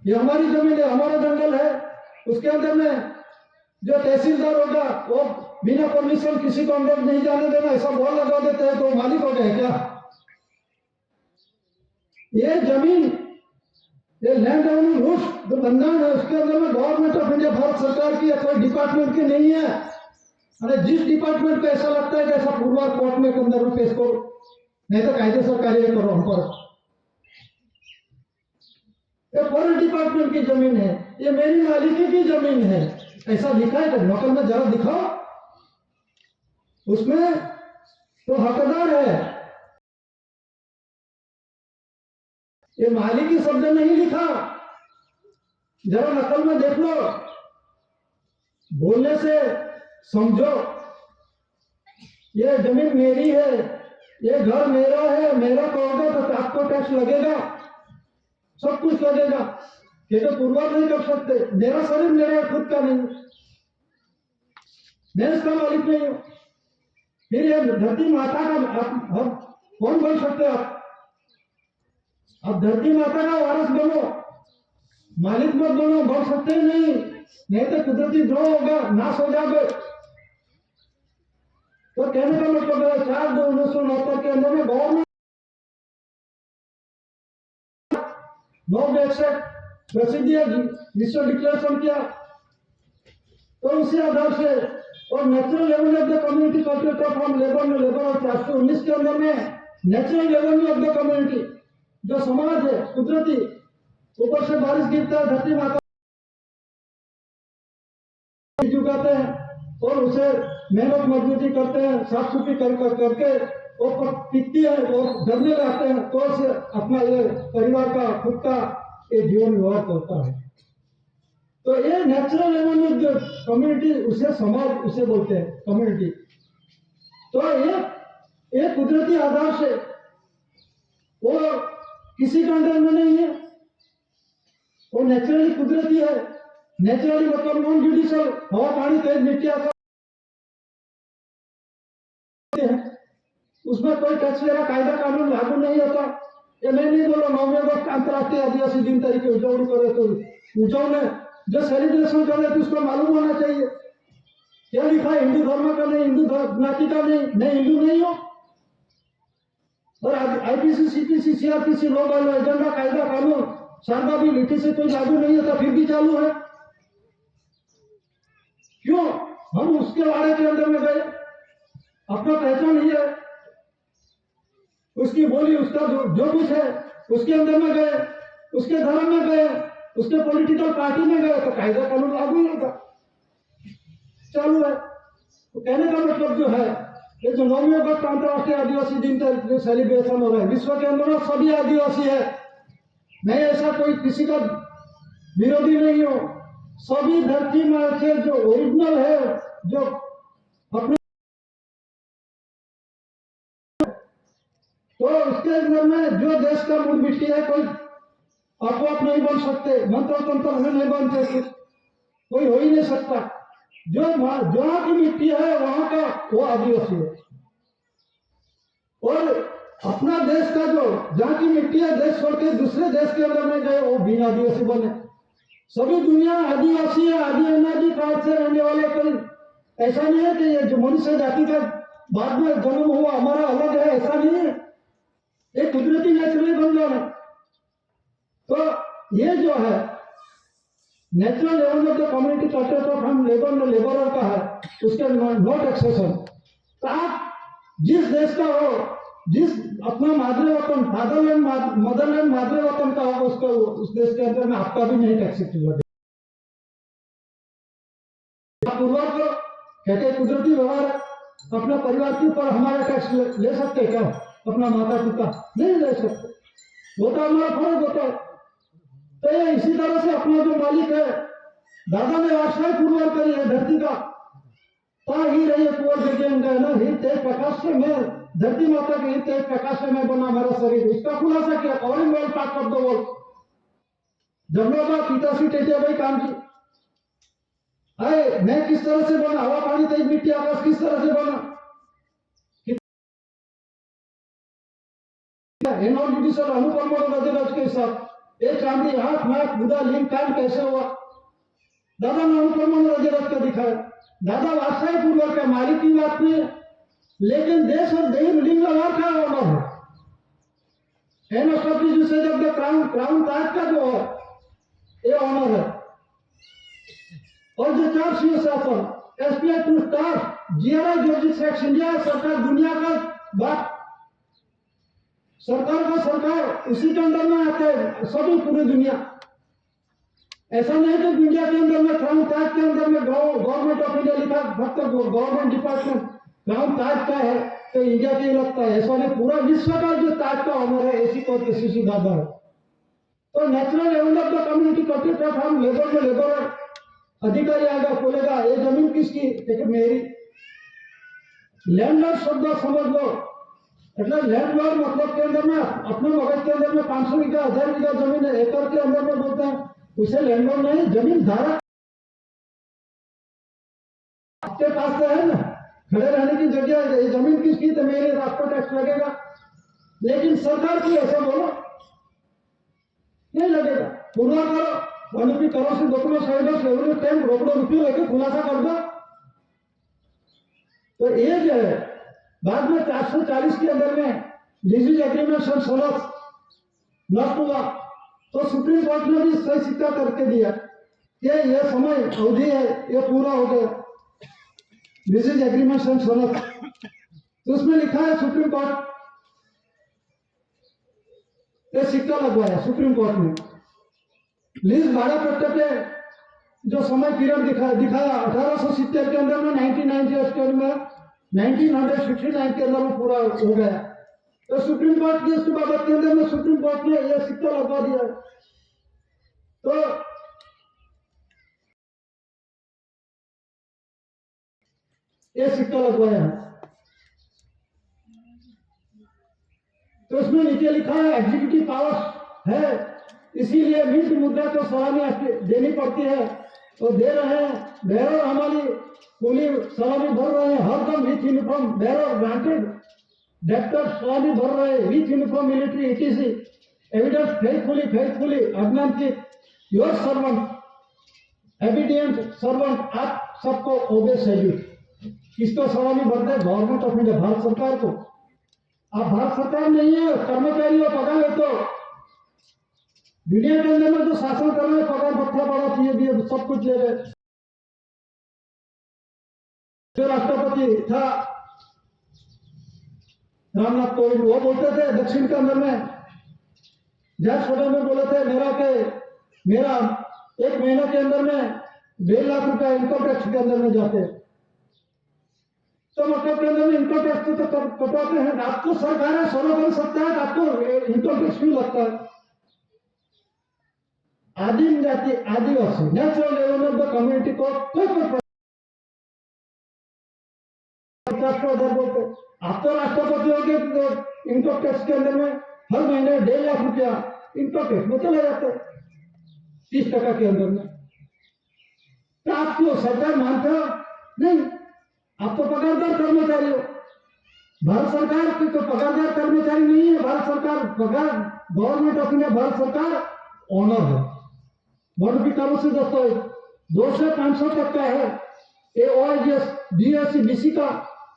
ये हमारी जमीन है, हमारा जंगल है। उसके अंदर में जो तहसीलदार होगा वो बिना परमिशन किसी को अंदर नहीं जाने देना, ऐसा बोर्ड लगा देते हैं तो मालिक हो गए क्या? ये जमीन, ये लैंड ओनर रूल्स जो बंधन है उसके अंदर में गवर्नमेंट ऑफ इंडिया, भारत सरकार की, कोई डिपार्टमेंट की नहीं है। अरे जिस डिपार्टमेंट को ऐसा लगता है कि ऐसा पूर्वा कोर्ट में अंदर में पेश करो, नहीं तो कायदेसर कार्य करो हम पर। ये फॉरेस्ट डिपार्टमेंट की जमीन है, ये मेरी मालिकी की जमीन है, ऐसा लिखा है। नकल में जरा दिखाओ, उसमें तो हकदार है। ये मालिकी शब्द नहीं लिखा, जरा नकल में देख लो। बोलने से समझो ये जमीन मेरी है, ये घर मेरा है, मेरा कहोगे तो आपको टैक्स लगेगा, सब कुछ लगेगा। ये तो पुरवार नहीं कर सकते। मेरा शरीर मेरा खुद का नहीं, मैं इसका मालिक नहीं हूं। फिर ये धरती माता का आप कौन बन सकते? आप धरती माता का वारस बनो, मालिक मत बनो, बन सकते ही नहीं तो कुदरती द्रोह होगा, नाश हो जाओगे। तो कहने का मतलब है 4/2/1969 के अंदर में गवर्नमेंट 9/61 प्रसिद्ध विश्व डिक्लेरेशन किया। तो उसी आधार से और natural revenue of the community culture from labour में लेबर और 419 के अंदर में natural revenue of the community जो समाज है कुदरती, ऊपर से बारिश गिरता है, धरती माता चुकाते हैं और उसे मेहनत मजदूरी करते हैं, साफ सुथरी करके और पिकती है और घर में रहते हैं, तो उसे अपना ये परिवार का खुद का ये जीवन व्यवहार करता है। तो ये नेचुरल रेवेन्यू जो कम्युनिटी, उसे समाज उसे बोलते हैं कम्युनिटी। तो ये कुदरती आधार से वो किसी के अंदर में नहीं है, वो नेचुरली कुदरती है। नेचुरली मतलब नॉन जुडिशियल, हवा पानी तेज मिट्टी आकाश है, उसमें कोई टैक्स वगैरह कायदा कानून लागू नहीं होता। ये मैं नहीं बोला 9 अगस्त अंतर्राष्ट्रीय आदिवासी दिन तारीख उजवणी करे तो उजवने जो सेलिब्रेशन कर रहे थे उसको मालूम होना चाहिए क्या लिखा है। हिंदू धर्म का नहीं, हिंदू ज्ञाति का नहीं, मैं हिंदू नहीं हूं। और IPC CPC CRPC लोग एजेंडा कायदा कानून शारदा भी लिखी से कोई लागू नहीं होता, फिर भी चालू है। क्यों? हम उसके बारे के अंदर में गए, अपना पहचान ही है, उसकी बोली, उसका जो कुछ है उसके अंदर में गए, उसके धर्म में गए, उसके पॉलिटिकल पार्टी में गए तो कायदा कानून लागू ही होगा, चालू है। तो कहने का मतलब जो है ये जो 9 अगस्त अंतर्राष्ट्रीय आदिवासी दिन का जो सेलिब्रेशन हो रहा है विश्व के अंदर में सभी आदिवासी है। मैं ऐसा कोई किसी का विरोधी नहीं हूं। सभी धरती में से जो ओरिजिनल है, जो अपने तो उसके अंदर में जो देश का मूल मिट्टी है, कोई अपो आप नहीं बन सकते, मंत्र तंत्र नहीं बनते, कुछ कोई हो ही नहीं सकता। जो जहाँ की मिट्टी है वहां का वो आदिवासी है। और अपना देश का जो जहाँ की मिट्टी है, देश छोड़ के दूसरे देश के अंदर में गए वो बिना आदिवासी बने। सभी दुनिया आदिवासी है, आदि अनादि काल से रहने वाले। कोई ऐसा नहीं है कि ये जो मनुष्य जाति का बाद में जन्म हुआ हमारा अलग है, ऐसा नहीं है। एक कुदरती नेचुरली बन जाना। तो ये जो है natural level of the community culture of हम लेबरर का है, उसके नॉट एक्सेशन। तो आप जिस देश का हो, जिस अपना मादरे वतन फादरलैंड मदरलैंड मादरे वतन का हो, उसको उस देश के अंदर में आपका भी नहीं टैक्स हुआ। पूर्वज को कहते कुदरती व्यवहार है, अपने परिवार के ऊपर हमारा टैक्स ले सकते क्या? अपना माता पिता नहीं ले सकते, वो तो हमारा फर्ज होता है। तो ये इसी तरह से अपना जो मालिक है, दादा ने वास्तव पूर्वज करी है धरती का, ही रही कुंवर जगह ना ही तेज प्रकाश से मैं धरती माता के ही तेज प्रकाश से मैं बना मेरा शरीर। इसका खुलासा किया covering world part of the world. जब लोग पिताश्री टेटिया भाई काम की, अरे मैं किस तरह से बना, हवा पानी तेज मिट्टी आकाश किस तरह से बना, अनुपम के साथ एक चांदी हाथ नाक बुदा लिंग कान कैसे हुआ, दादा ने अनुपम रजरथ का दिखाया। दादा वास्तव पूर्वक का मालिक की बात नहीं है, लेकिन देश और देह लिंग व्यवहार का ऑनर है। क्राउन ताज का जो है ये ऑनर है। और जो चार सी शासन एसपीआई टू स्टार जीआरआ जॉर्जिस इंडिया सरकार दुनिया का बात, सरकार का सरकार उसी के अंदर में आते हैं सभी पूरी दुनिया। ऐसा नहीं कि इंडिया के अंदर में क्राउन ताज के अंदर में गवर्नमेंट ऑफ इंडिया लिखा, फक्त गवर्नमेंट डिपार्टमेंट क्राउन ताज का है तो इंडिया के लगता है, ऐसा नहीं। पूरा विश्व का जो ताज का ऑनर है ऐसी कोई किसी दादा है। तो natural level of the community culture हम लेबर में लेबर अधिकारी आएगा बोलेगा ये जमीन किसकी, लेकिन मेरी। लैंडलॉर्ड शब्द समझ लो, मतलब लैंडलॉर्ड मतलब के अंदर में अपने मगज के अंदर में 500 बीघा 1000 बीघा जमीन है, एकड़ के अंदर में बोलते हैं, उसे लैंडलॉर्ड नहीं, जमीन धारक आपके पास तो है ना, खड़े रहने की जगह है, ये जमीन किसकी तो मेरे, आपको टैक्स लगेगा। लेकिन सरकार की ऐसा बोलो नहीं लगेगा, पूरा करो वनपी करो से डॉक्यूमेंट साइडर्स एवरी टाइम रोकड़ो रुपये लेके खुलासा कर दो। तो ये जो है बाद में 440 के अंदर में लीजिंग एग्रीमेंट सनस नष्ट हुआ, तो सुप्रीम कोर्ट ने भी सही सिक्का करके दिया कि यह समय अवधि है, ये पूरा हो गया लीजिंग एग्रीमेंट सनस। तो उसमें लिखा है सुप्रीम कोर्ट ये सिक्का लगवाया सुप्रीम कोर्ट ने। लीज भाड़ा पट्टे पे जो समय पीरियड दिखाया 1870 के अंदर में 1969 के अंदर में पूरा हो गया। तो सुप्रीम कोर्ट की इस बाबत के अंदर में सुप्रीम कोर्ट ने यह सिक्का लगवा दिया। तो ये सिक्का लगवाया है। तो उसमें नीचे लिखा है एग्जीक्यूटिव पावर्स है, इसीलिए मिंट मुद्रा को सलामी देनी पड़ती है, तो दे रहे हैं। बेरोर हमारी कुली सलामी भर रहे हैं हरदम विथ यूनिफॉर्म, बेरोर ग्रांटेड डेप्टर सलामी भर रहे हैं with uniform military ETC evidence faithfully अज्ञानचित योर सर्वेंट एबिडियंट सर्वेंट, आप सबको ओबे सैल्यूट। किसको सलामी भरते हैं? गवर्नमेंट ऑफ इंडिया, भारत सरकार को। आप भारत सरकार नहीं है, कर्मचारी हो, पगार ले तो दुनिया के अंदर में जो शासन कर रहे हैं पगार भत्ता बड़ा चाहिए भी सब कुछ ले रहे। जो राष्ट्रपति था रामनाथ कोविंद, वो बोलते थे दक्षिण के अंदर में जज सदन में बोले थे मेरा एक महीने के अंदर में 1.5 लाख रुपया इनकम टैक्स के अंदर में जाते हैं। तो मतलब के अंदर में इनकम टैक्स तो कटवाते हैं। आपको सरकार है सोना बन सकता है, आपको इनकम टैक्स क्यों लगता है? आदिम जाति आदिवासी natural level of the community को कोई 50 बोलते। आप तो राष्ट्रपति हो गए इनकम टैक्स के अंदर में हर महीने 1.5 लाख रुपया इनकम टैक्स में चला जाता है 30% के अंदर में। तो आप क्यों सरकार मानते हो? नहीं, आप तो पगारदार कर्मचारी हो। भारत सरकार की तो पगारदार कर्मचारी नहीं है। भारत सरकार पगार गवर्नमेंट ऑफ इंडिया, भारत सरकार ऑनर है। बोर्ड की तरफ से दस्तावेज 2 से 500 तक का है। ये OIGS BSc BC का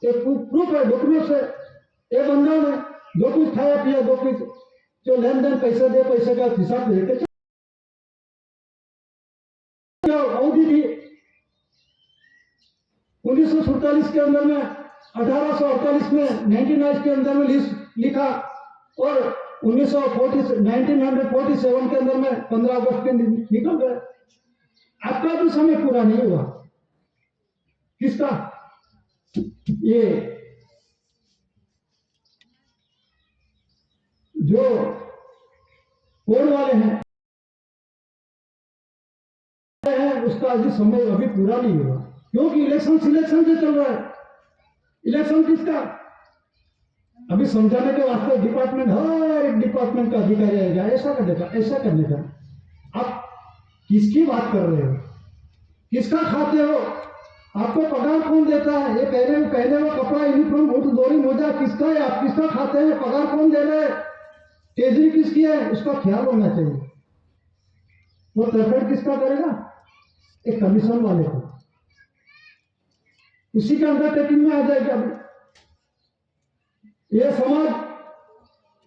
एक प्रूफ है, डॉक्यूमेंट है। एक बंदा ने जो कुछ खाया पिया, जो कुछ जो लेन देन पैसे का हिसाब लेके अवधि थी 1947 के अंदर में, 1848 में 19 के अंदर में लिखा और 1947 के अंदर में 15 अगस्त के निकल गए। आपका भी समय पूरा नहीं हुआ। किसका? ये जो कोड वाले हैं उसका अभी समय अभी पूरा नहीं हुआ, क्योंकि इलेक्शन सिलेक्शन जो चल रहा है। इलेक्शन किसका? अभी समझाने के वास्ते डिपार्टमेंट, हर एक डिपार्टमेंट का अधिकारी आएगा ऐसा करने का, ऐसा करने का। आप किसकी बात कर रहे हो? किसका खाते हो? आपको पगार कौन देता है? ये पहले वो कपड़ा, यूनिफॉर्म, बूट, दोरी, मोजा किसका है? आप किसका खाते हैं? पगार कौन दे रहे हैं? तेजरी किसकी है? उसका ख्याल होना चाहिए। वो तरफेड़ किसका करेगा? एक कमीशन वाले को। उसी के अंडरटेकिंग में आ जाएगा। ये समाज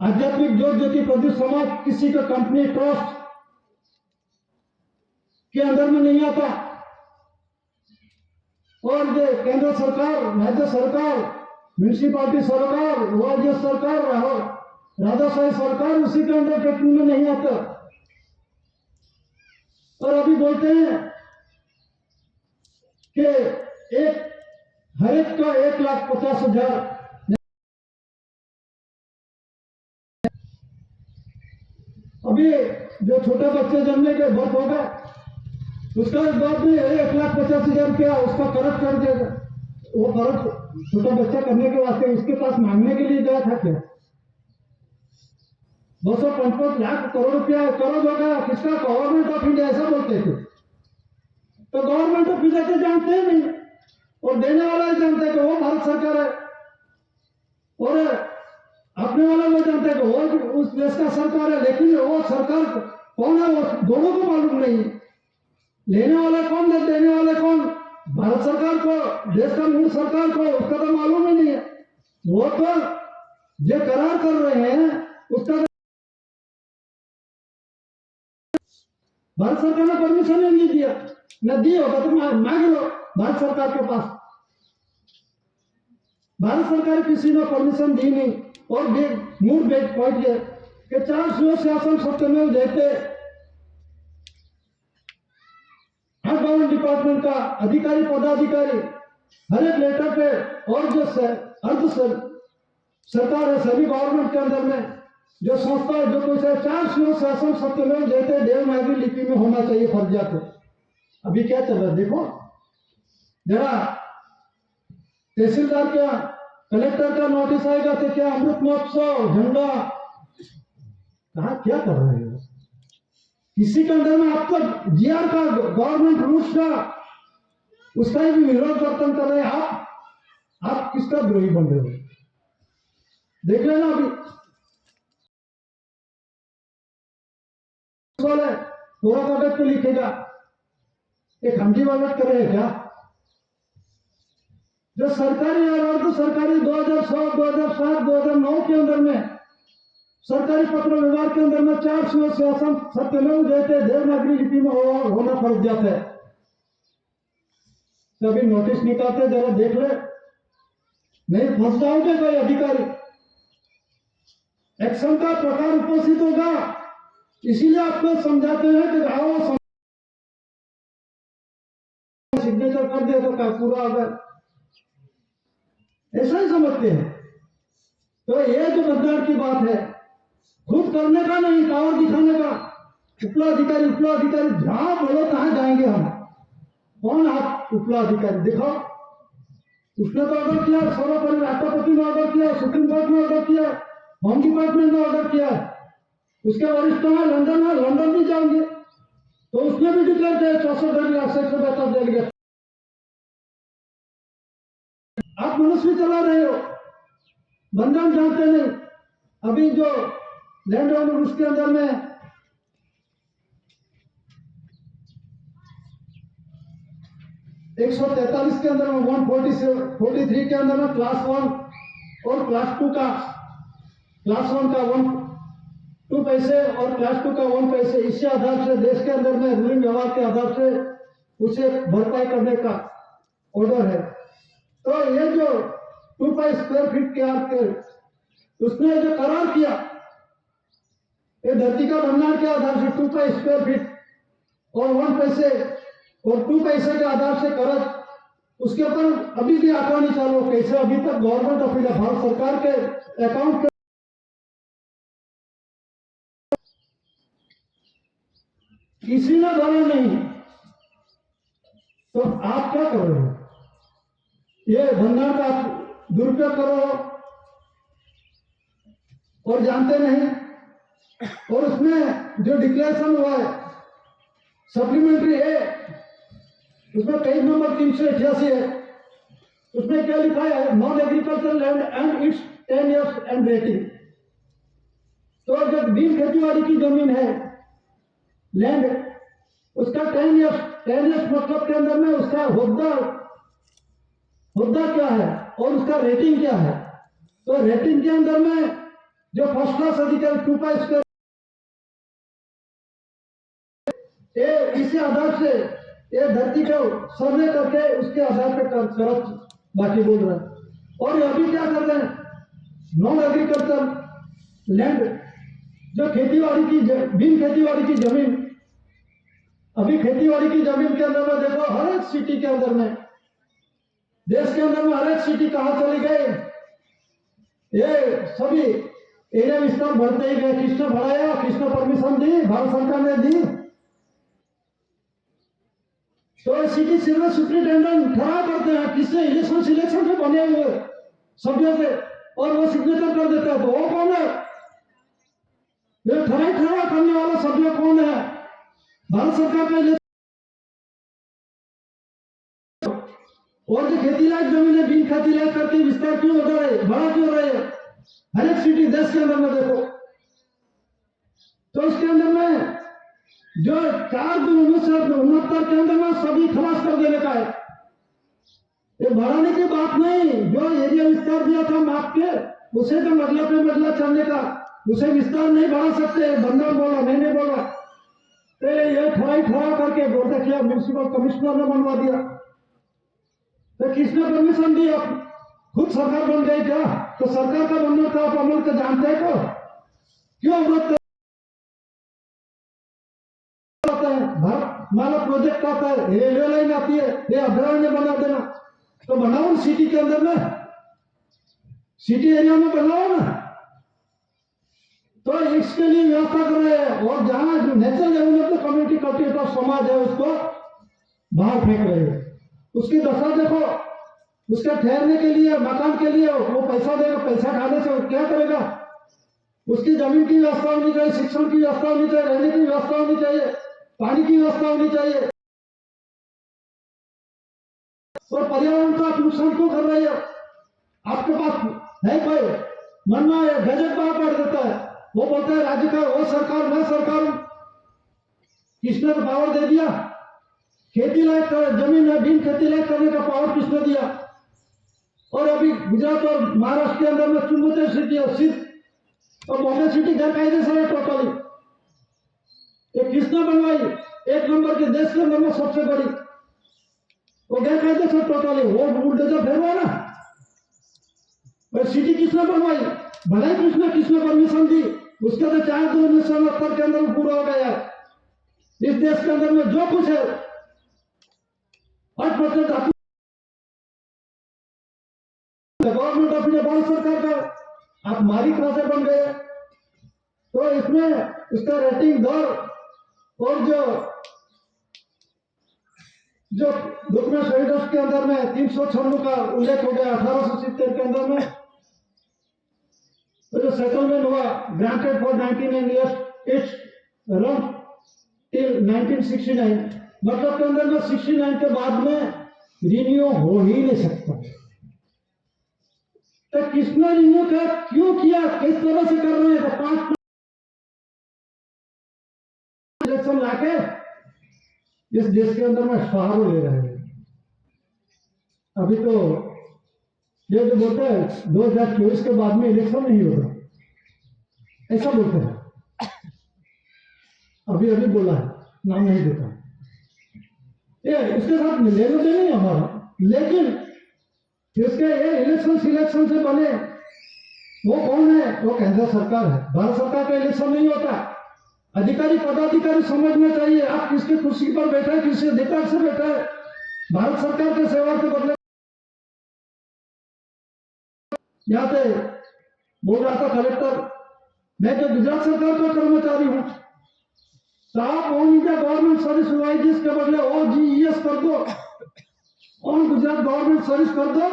आध्यात्मिक ज्योति प्रदीप समाज किसी का कंपनी ट्रस्ट के अंदर में नहीं आता। और जो केंद्र सरकार, राज्य सरकार, म्यूनिसिपालिटी सरकार, राज्य सरकार, राजाशाही सरकार उसी के अंडरटेकिंग में नहीं आता। और अभी बोलते हैं कि हर एक का 1,50,000। अभी जो छोटे बच्चे जन्मने के बर्थ होगा उसका बाद में 1,50,000 रुपया उसका खर्च कर देगा। वो खर्च छोटा बच्चा करने के वास्ते उसके पास मांगने के लिए गया था क्या? 255 लाख करोड़ रुपया करोड़ होगा किसका? गवर्नमेंट ऑफ इंडिया, ऐसा बोलते थे। तो गवर्नमेंट ऑफ इंडिया तो जानते हैं नहीं, और देने वाला ही जानते हैं कि वो भारत सरकार है, और अपने वाला वो जानते हैं कि वो उस देश का सरकार है। लेकिन वो सरकार कौन है वो दोनों को मालूम नहीं है। लेने वाला कौन है, देने वाला कौन? भारत सरकार को, देश का मूल सरकार को, उसका तो मालूम ही नहीं है। वो तो जो करार कर रहे हैं उसका भारत सरकार ने परमिशन नहीं दिया। न दी होगा तो मांग लो भारत सरकार के पास। भारत सरकार किसी ने परमिशन दी नहीं, और मूड बेट पहुंच गए कि 4 शासन सत्यमेव जयते। हर गवर्नमेंट डिपार्टमेंट का अधिकारी पदाधिकारी हर एक लेटर पे, और जो अर्ध सरकार है सभी गवर्नमेंट के अंदर में जो संस्था है, जो कुछ है, 4 शासन सत्यमेव जयते देवनागरी लिपि में होना चाहिए फर्जियात। अभी क्या चल रहा है देखो जरा। तहसीलदार क्या, कलेक्टर का नोटिस आएगा तो क्या अमृत महोत्सव, झंडा, कहा क्या कर रहे हो? किसी के अंदर में आपका GR का, गवर्नमेंट रूल्स का, उसका भी विरोध वर्तन कर रहे हैं आप किसका द्रोही बन रहे हो? देख लेना अभी पूरा कागज पे लिखेगा, एक हमजी वालट कर रहे हैं क्या? जो सरकारी और अर्ध सरकारी 2006, 2007, 2009 के अंदर में सरकारी पत्र व्यवहार के अंदर में 4 शासन सत्यमेव जयते देवनागरी लिपि में होना फर्जियात है। तभी नोटिस निकालते, जरा देख ले, नहीं फंस जाओगे कोई अधिकारी। एक्शन का प्रकार उपस्थित होगा, इसीलिए आपको समझाते हैं कि आओ सिग्नेचर कर दे तो पूरा होगा, ऐसा ही समझते हैं। तो ये जो मतदान की बात है, खुद करने का नहीं, पावर दिखाने का। उपला अधिकारी जहां बोलो कहां जाएंगे हम? कौन आप उपला अधिकारी दिखाओ? उसने तो ऑर्डर किया, सर्वोपरि राष्ट्रपति ने ऑर्डर किया, सुप्रीम कोर्ट ने ऑर्डर किया, होम डिपार्टमेंट ने ऑर्डर किया है, उसके वरिष्ठ है लंदन भी जाएंगे, तो उसने भी डिक्लेयर किया 64 डेलीगेट। आप मनुष्य चला रहे हो, बंधन जानते नहीं। अभी जो लैंड ऑनर उसके अंदर में 143 के अंदर में 143 के अंदर में क्लास 1 और क्लास 2 का, क्लास 1 का 2 पैसे और क्लास 2 का 1 पैसे, इसी आधार से देश के अंदर में रूलिंग व्यवहार के आधार से उसे भरपाई करने का ऑर्डर है। तो ये जो 2 स्क्वायर फीट के उसने जो करार किया, ये धरती का भंडार के आधार से 2 स्क्वायर फीट और 1 पैसे और 2 पैसे के आधार से कर्ज, उसके ऊपर अभी भी आंकड़ा चालू। कैसे अभी तक गवर्नमेंट ऑफ इंडिया भारत सरकार के अकाउंट के किसी ने भरा नहीं, तो आप क्या कर रहे हो? ये भंडार का दुरुपयोग करो और जानते नहीं। और उसमें जो डिक्लेरेशन हुआ है सप्लीमेंट्री है, उसमें पेज नंबर 388 है, उसमें क्या लिखा है? Non agriculture land and it's 10 years and rating. तो जब बिन खेतीबाड़ी की जमीन है लैंड, उसका 10 years मतलब के अंदर में उसका हुद्दा क्या है और उसका रेटिंग क्या है। तो रेटिंग के अंदर में जो फर्स्ट क्लास अधिकारी 2 स्क्वायर, इसी आधार से ये धरती को सर्वे करके उसके आधार पर करत बाकी बोल रहे हैं। और अभी क्या कर रहे हैं? नॉन एग्रीकल्चर लैंड, जो खेतीबाड़ी की बिन खेतीबाड़ी की जमीन, अभी खेतीबाड़ी की जमीन के अंदर में देखो हर एक सिटी के अंदर में, देश के अंदर में हर एक सिटी कहां चली गई? ये सभी एरिया विस्तार बढ़ते ही गए। किसने बढ़ाया? किसने परमिशन दी? भारत सरकार ने दी। तो सिटी सिविल सुप्रिंटेंडेंट ठहराव करते हैं, किससे? इलेक्शन सिलेक्शन से बने हुए सभ्यों से, और वो सिग्नेचर कर देता है। तो वो कौन है? ये ठहराव करने वाला सभ्य कौन है? भारत सरकार का। और जो खेती लायक जमीन है, बिन खेती लायक करके विस्तार क्यों हो रहा है, बड़ा क्यों हो रहा है? हर एक सिटी देश के अंदर में देखो, तो इसके अंदर में जो 4/1969 के अंदर में सभी खलास कर देने का है। ये बढ़ाने की बात नहीं, जो एरिया विस्तार दिया था माप के, उसे तो मरला पे मरला चलने का, उसे विस्तार नहीं बढ़ा सकते। बंदर बोला, मैंने बोला, तो ये ठहराव करके बोलते किया, म्यूनिसिपल कमिश्नर ने बनवा दिया। तो किसने परमिशन दी? खुद सरकार बन गई क्या? तो सरकार का बनना का आप अमल को जानते हैं को क्यों विरोध करते हैं? भारत माला प्रोजेक्ट आता है, रेलवे लाइन आती है, ये अभ्यारण्य बना देना, तो बनाओ सिटी के अंदर में, सिटी एरिया में बनाओ ना। तो इसके लिए व्यवस्था कर रहे हैं। और जहां जो नेचुरल डेवलपमेंट कम्युनिटी कल्टिवेटर समाज है, उसको बाहर फेंक रहे हैं। उसकी दशा देखो, उसके ठहरने के लिए, मकान के लिए वो पैसा देगा, पैसा खाने से क्या करेगा? उसकी जमीन की व्यवस्था होनी चाहिए, शिक्षण की व्यवस्था होनी चाहिए, रहने की व्यवस्था होनी चाहिए, पानी की व्यवस्था होनी चाहिए। और पर्यावरण का नुकसान क्यों कर रही है? आपके पास है कोई मन में गजट बाहर पड़ देता है, वो बोलता है राज्य का वो सरकार, मैं सरकार हूं। किसने तो पावर दे दिया? खेती लायक जमीन है, बिन खेती लायक करने का पावर किसने दिया? और अभी गुजरात और महाराष्ट्र के अंदर में 74 सिटी है, सिर्फ और बॉम्बे सिटी गैर कायदेसर है टोटली। ये किसने बनवाई? 1 नंबर के देश के अंदर में सबसे बड़ी, वो गैर कायदेसर टोटली, वो बुलडोजर फेरवा ना। और सिटी किसने बनवाई? भलाई किसने परमिशन दी? उसके तो 4/1969 के अंदर पूरा हो गया है। इस देश के अंदर में जो कुछ है 8% गवर्नमेंट ऑफ इंडिया, भारत सरकार का, आप मालिक कहां से बन गए? तो इसमें उसका रेटिंग दर और जो डॉक्यूमेंट शहीदों के अंदर में 396 का उल्लेख हो गया 1870 के अंदर में। तो जो सेटलमेंट हुआ, granted for 99 years, it's run till 1969, मतलब के अंदर में 69 के बाद में रिन्यू हो ही नहीं सकता। तो किसने रिन्यू किया, क्यों किया, किस तरह से कर रहे हैं? तो 5 इलेक्शन लाके इस देश के अंदर में सहारा ले रहे हैं। अभी तो ये जो बोलते हैं 2024 के बाद में इलेक्शन नहीं होगा, ऐसा बोलते हैं। अभी अभी बोला है, नाम नहीं देता, ये इसके साथ लेने देने नहीं हमारा, लेकिन इसके ये इलेक्शन सिलेक्शन से बने वो कौन है? वो केंद्र सरकार है। भारत सरकार का इलेक्शन नहीं होता। अधिकारी पदाधिकारी समझना चाहिए, आप किसके कुर्सी पर बैठे हैं, किसके अधिकार से बैठे हैं। भारत सरकार के सेवा के बदले यहाँ पे बोल रहा था कलेक्टर, मैं तो गुजरात सरकार का कर्मचारी हूं, साहब on India government service voyages के बदले OGES कर दो, ऑन गुजरात गवर्नमेंट सर्विस कर दो।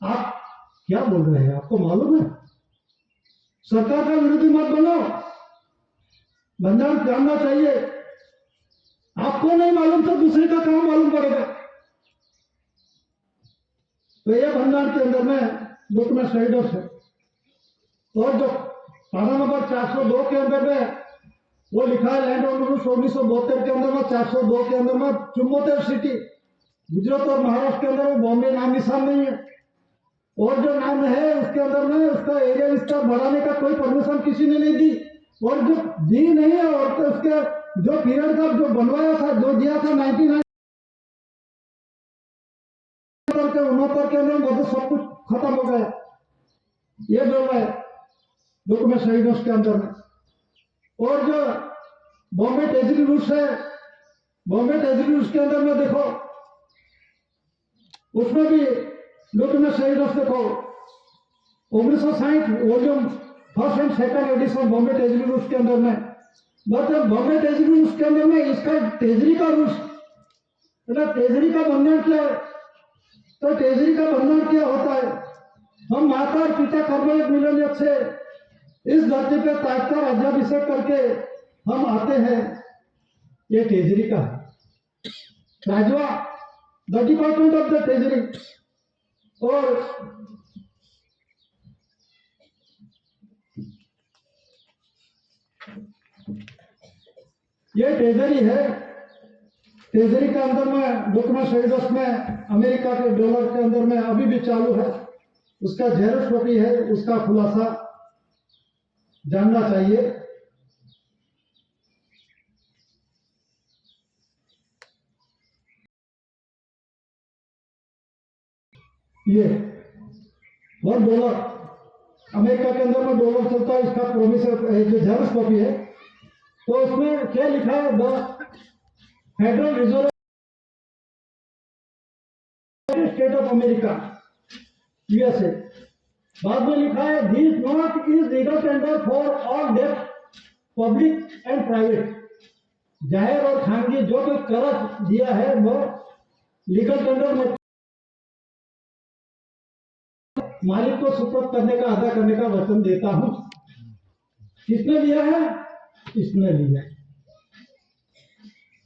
आप क्या बोल रहे हैं? आपको मालूम है? सरकार का विरोधी मत बनो, बंधारण जानना चाहिए। आपको नहीं मालूम तो दूसरे का कहां मालूम पड़ेगा? तो ये बंधारण के अंदर में डॉक्यूमेंट शहीदों है, और जो पारा नंबर 402 के अंदर में वो लिखा है लैंड ऑन रूल्स 1972 के अंदर में 402 के अंदर में 74 सिटी गुजरात और महाराष्ट्र के अंदर में बॉम्बे नाम निशान नहीं है, और जो नाम है उसके अंदर में उसका एरिया विस्तार बढ़ाने का कोई परमिशन किसी ने नहीं दी, और जो दी नहीं है, और तो उसके जो पीरियड का जो बनवाया था, जो दिया था 99 के 69 के अंदर में सब कुछ खत्म हो गया। ये जो है डॉक्यूमेंट शहीदों के अंदर में, और जो बॉम्बे ट्रेजरी रूल्स है, बॉम्बे ट्रेजरी रूल्स के अंदर में देखो, उसमें भी डॉक्यूमेंट शहीदों देखो 1960 volume 1st and 2nd edition Bombay treasury rules के अंदर में। मतलब बॉम्बे ट्रेजरी रूल्स के अंदर में इसका ट्रेजरी का रूल्स, मतलब ट्रेजरी का बंधन क्या है? तो ट्रेजरी का बंधन क्या होता है? हम माता और पिता कर्मयोग मिलन से इस धरती पे ताज का राज्याभिषेक करके हम आते हैं, ये ट्रेजरी का है। राजवा the department of the treasury, और ये ट्रेजरी है। ट्रेजरी के अंदर में डॉक्यूमेंट शहीदों में अमेरिका के डॉलर के अंदर में अभी भी चालू है, उसका जेरॉक्स कॉपी है, उसका खुलासा जानना चाहिए। ये $1 अमेरिका के अंदर में डॉलर चलता है, इसका प्रोमिस जो जेरॉक्स कॉपी है, तो उसमें क्या लिखा है? The Federal Reserve State of America USA। बाद में लिखा है this note is legal tender for all debt public and private, जाहिर और खानगी जो कोई कर्ज दिया है वो लीगल टेंडर में मालिक को सुपुर्द करने का, अदा करने का वचन देता हूं। किसने लिया है? इसने लिया,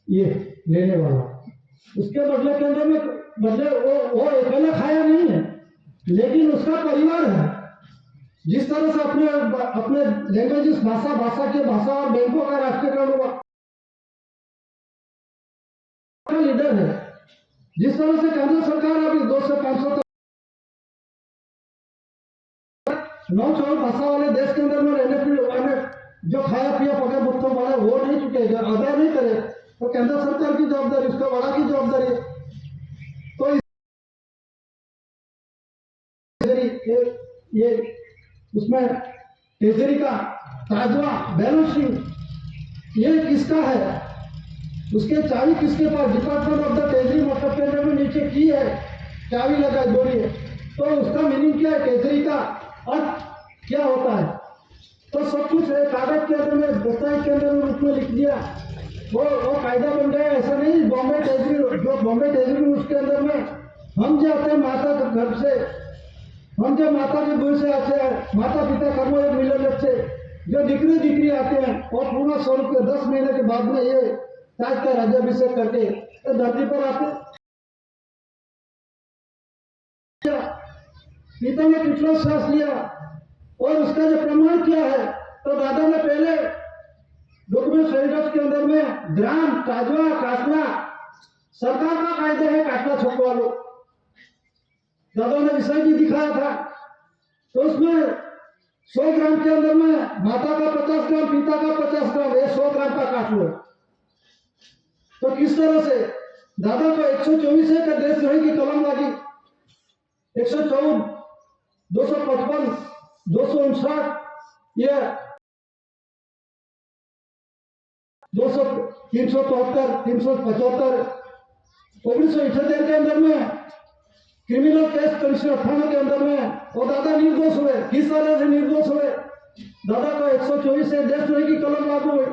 ये लेने वाला। उसके बदले के अंदर में बदले वो अकेला खाया नहीं है, लेकिन उसका परिवार है। जिस तरह से अपने अपने लैंग्वेजेस भाषा के भाषा और बैंकों का राष्ट्रीयकरण हुआ, लीडर है। जिस तरह से केंद्र सरकार अभी 200 से 500 9 भाषा वाले देश के अंदर में रहने वाले जो खाया पिया पका बुत्थों वाला वो नहीं चुकेगा, अदा नहीं करे, तो केंद्र सरकार की जवाबदारी, उसका बड़ा की जवाबदारी है। तो ये उसमें ट्रेजरी का ताजवा बैलेंस शीट ये किसका है? उसके चाबी किसके पास? डिपार्टमेंट ऑफ द ट्रेजरी मतलब के अंदर में नीचे की है, चाबी लगा जोड़ी है। तो उसका मीनिंग क्या है? ट्रेजरी का अर्थ क्या होता है? तो सब कुछ कागज के अंदर में, दस्तावेज के अंदर में उसमें लिख दिया, वो कायदा बन गया। ऐसा नहीं, बॉम्बे ट्रेजरी, जो बॉम्बे ट्रेजरी उसके अंदर में हम जाते हैं माता के घर से, हम जब माता के दूर से आते हैं, माता पिता कर्मो एक मिलन से जो दिकरी दिकरी आते हैं और पूर्ण स्वरूप के 10 महीने के बाद में ये ताज का राज्याभिषेक करके तो धरती पर आते। पिता ने कितना श्वास लिया और उसका जो प्रमाण किया है, तो दादा ने पहले डॉक्यूमेंट सेंटर्स के अंदर में ग्राम काजवा काटना सरकार का कायदा है, काटना छुपवा लो। दादा ने विषय भी दिखाया था, तो उसमें 100 ग्राम के अंदर में माता का 50 ग्राम, पिता का 50 ग्राम, ये 100 ग्राम का काट लो। तो किस तरह से दादा को 124 का देशद्रोही की कलम लगी, 114, 255, 259, ये 373, 375, 1978 के अंदर में क्रिमिनल केस कमिश्नर थाने के अंदर में वो दादा निर्दोष हुए। किस तरह से निर्दोष हुए? दादा को 124 से देशद्रोही की कलम लागू हुई।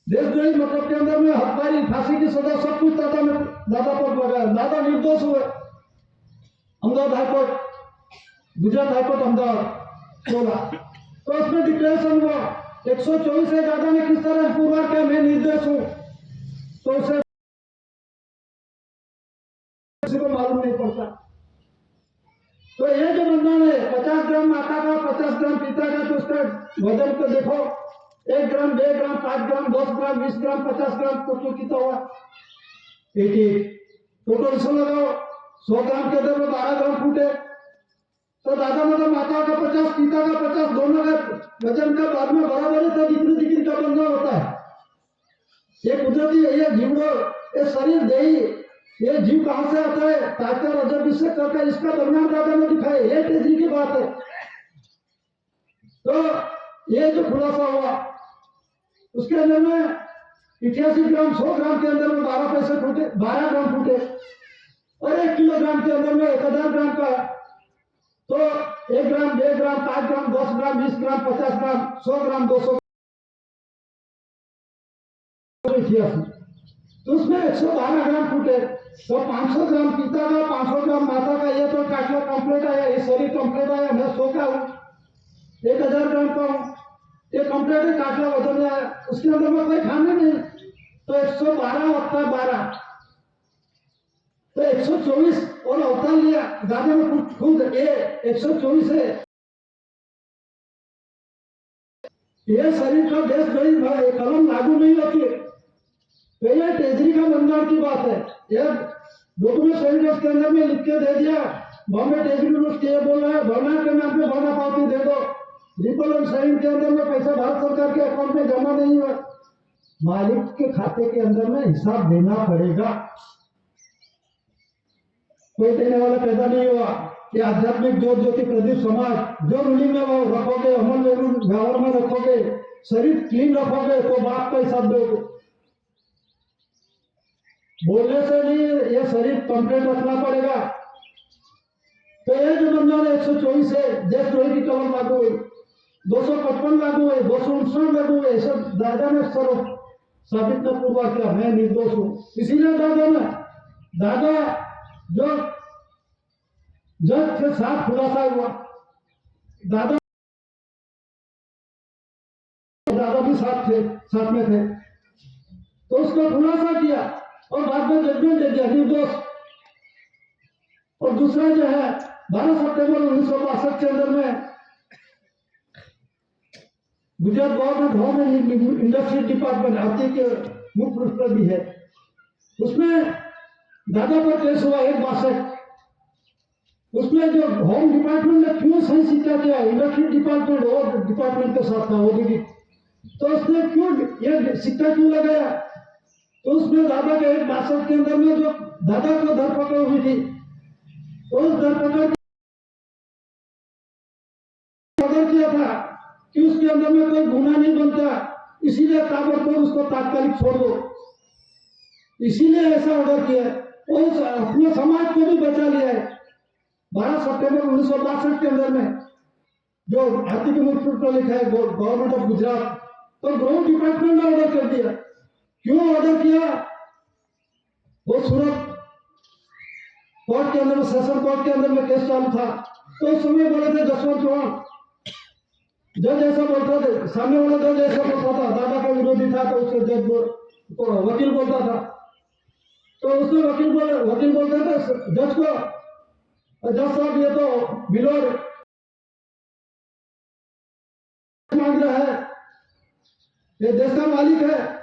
देशद्रोही मतलब के अंदर में हत्यारी, फांसी की सजा, सब कुछ दादा पर लगाया। दादा निर्दोष हुए। अहमदाबाद हाईकोर्ट, गुजरात हाईकोर्ट अहमदाबाद 16, तो उसमें डिक्लेरेशन हुआ 124 से दादा ने किस तरह पूरा किया, मैं निर्दोष हूं, तो उसे किसी को मालूम नहीं पड़ता। तो ये जो बंधन है 50 ग्राम माता का, 50 ग्राम पिता का, तो उसका वजन को देखो, 1 ग्राम, 2 ग्राम, 5 ग्राम, 10 ग्राम, 20 ग्राम, 50 ग्राम, तो कितना हुआ 80। टोटल सो लगाओ, 100 ग्राम के अंदर में 12 ग्राम फूटे, तो दादा मतलब माता का 50, पिता का 50, दोनों का वजन का बाद में बराबर है, तो दिक्री दिक्री का बंधन होता है। ये कुदरती है, ये जीवो, ये शरीर देही, ये जीव कहां से आता है? ताकत राज्याभिषेक करके इसका परिणाम दादा ने दिखाए, ये तेजी की बात है। तो ये जो खुलासा हुआ उसके अंदर में 88 ग्राम, 100 ग्राम के अंदर में 12 पैसे फूटे, 12 ग्राम फूटे, और 1 किलोग्राम के अंदर में 1000 ग्राम का, तो 1 ग्राम, 2 ग्राम, 5 ग्राम, 10 ग्राम, 20 ग्राम, 50 ग्राम, 100 ग्राम, 200, तो उसमें 112 ग्राम फूटे, तो 500 ग्राम पिता का, 500 ग्राम माता का, ये तो काटना कंप्लीट आया, ये शरीर कंप्लीट आया। मैं 100 का हूँ, 1000 ग्राम का हूँ, ये कंप्लीट है, काटना वजन आया, उसके अंदर में कोई खाना नहीं, तो 112 वत्ता 12, तो 124 और अवतार लिया दादा ने खुद, ये 124 है। ये शरीर का देशद्रोही कलम लागू नहीं होती, तो यह तेजरी का बंधन की बात है। यह डॉक्यूमेंट सेंटर्स के अंदर में लिख के दे दिया, बॉम्बे तेजरी यूनिवर्सिटी ये बोल रहा है भरना के नाम पे भरना पावती दे दो, रिपल एंड साइन के अंदर में पैसा भारत सरकार के अकाउंट में जमा नहीं हुआ, मालिक के खाते के अंदर में हिसाब देना पड़ेगा। कोई देने वाला पैदा नहीं हुआ कि आध्यात्मिक ज्योत ज्योति प्रदीप समाज जो रूलिंग में वो रखोगे, अमल व्यवहार में रखोगे, शरीर क्लीन रखोगे, तो बाप का हिसाब दोगे। बोलने से नहीं, ये शरीर कंप्लीट रखना पड़ेगा। तो ये जो बंधन है 124 है, देशद्रोही की कलम लागू हुई, 255 लागू हुई, 259 लागू हुई, सब दादा ने सर्व साबित न पूर्वा किया, मैं निर्दोष हूं। इसीलिए दादा जो जज के साथ खुलासा हुआ, दादा भी साथ में थे, तो उसको खुलासा किया और बाद में जजमेंट दे दिया निर्दोष। और दूसरा जो है 12 सितंबर 1962 के अंदर में Gujarat government home and industry department आरती के मुख्य प्रिंसिपल भी है, उसमें दादा पर केस हुआ 162। उसमें जो होम डिपार्टमेंट ने क्यों सही सिक्का किया, इंडस्ट्री डिपार्टमेंट और डिपार्टमेंट के साथ था ओडीडी, तो उसने क्यों ये सिक्का क्यों लगाया? तो उसमें दादा के 162 के अंदर में जो दादा को धरपकड़ हुई थी, तो उस धरपकड़ ऑर्डर किया था कि उसके अंदर में कोई गुना नहीं बनता, इसीलिए ताबड़तोड़ उसको तात्कालिक छोड़ दो, इसीलिए ऐसा ऑर्डर किया और अपने समाज को भी बचा लिया है। 12 सितंबर 1962 के अंदर में जो हाथी के मुख्य पर लिखा है गवर्नमेंट ऑफ गुजरात, तो गृह डिपार्टमेंट ने ऑर्डर कर दिया। क्यों ऑर्डर किया? वो सूरत कोर्ट के अंदर में, सेशन कोर्ट के अंदर में केस चालू था, तो उस समय बोले थे जसवंत चौहान, जज ऐसा बोलता था, सामने वाला जज ऐसा बोलता था, दादा का विरोधी था तो उससे तो वकील बोलता था, तो उसने वकील बोलते थे जज को, जज साहब ये तो मिलोर मांग रहा है, ये देश का मालिक है।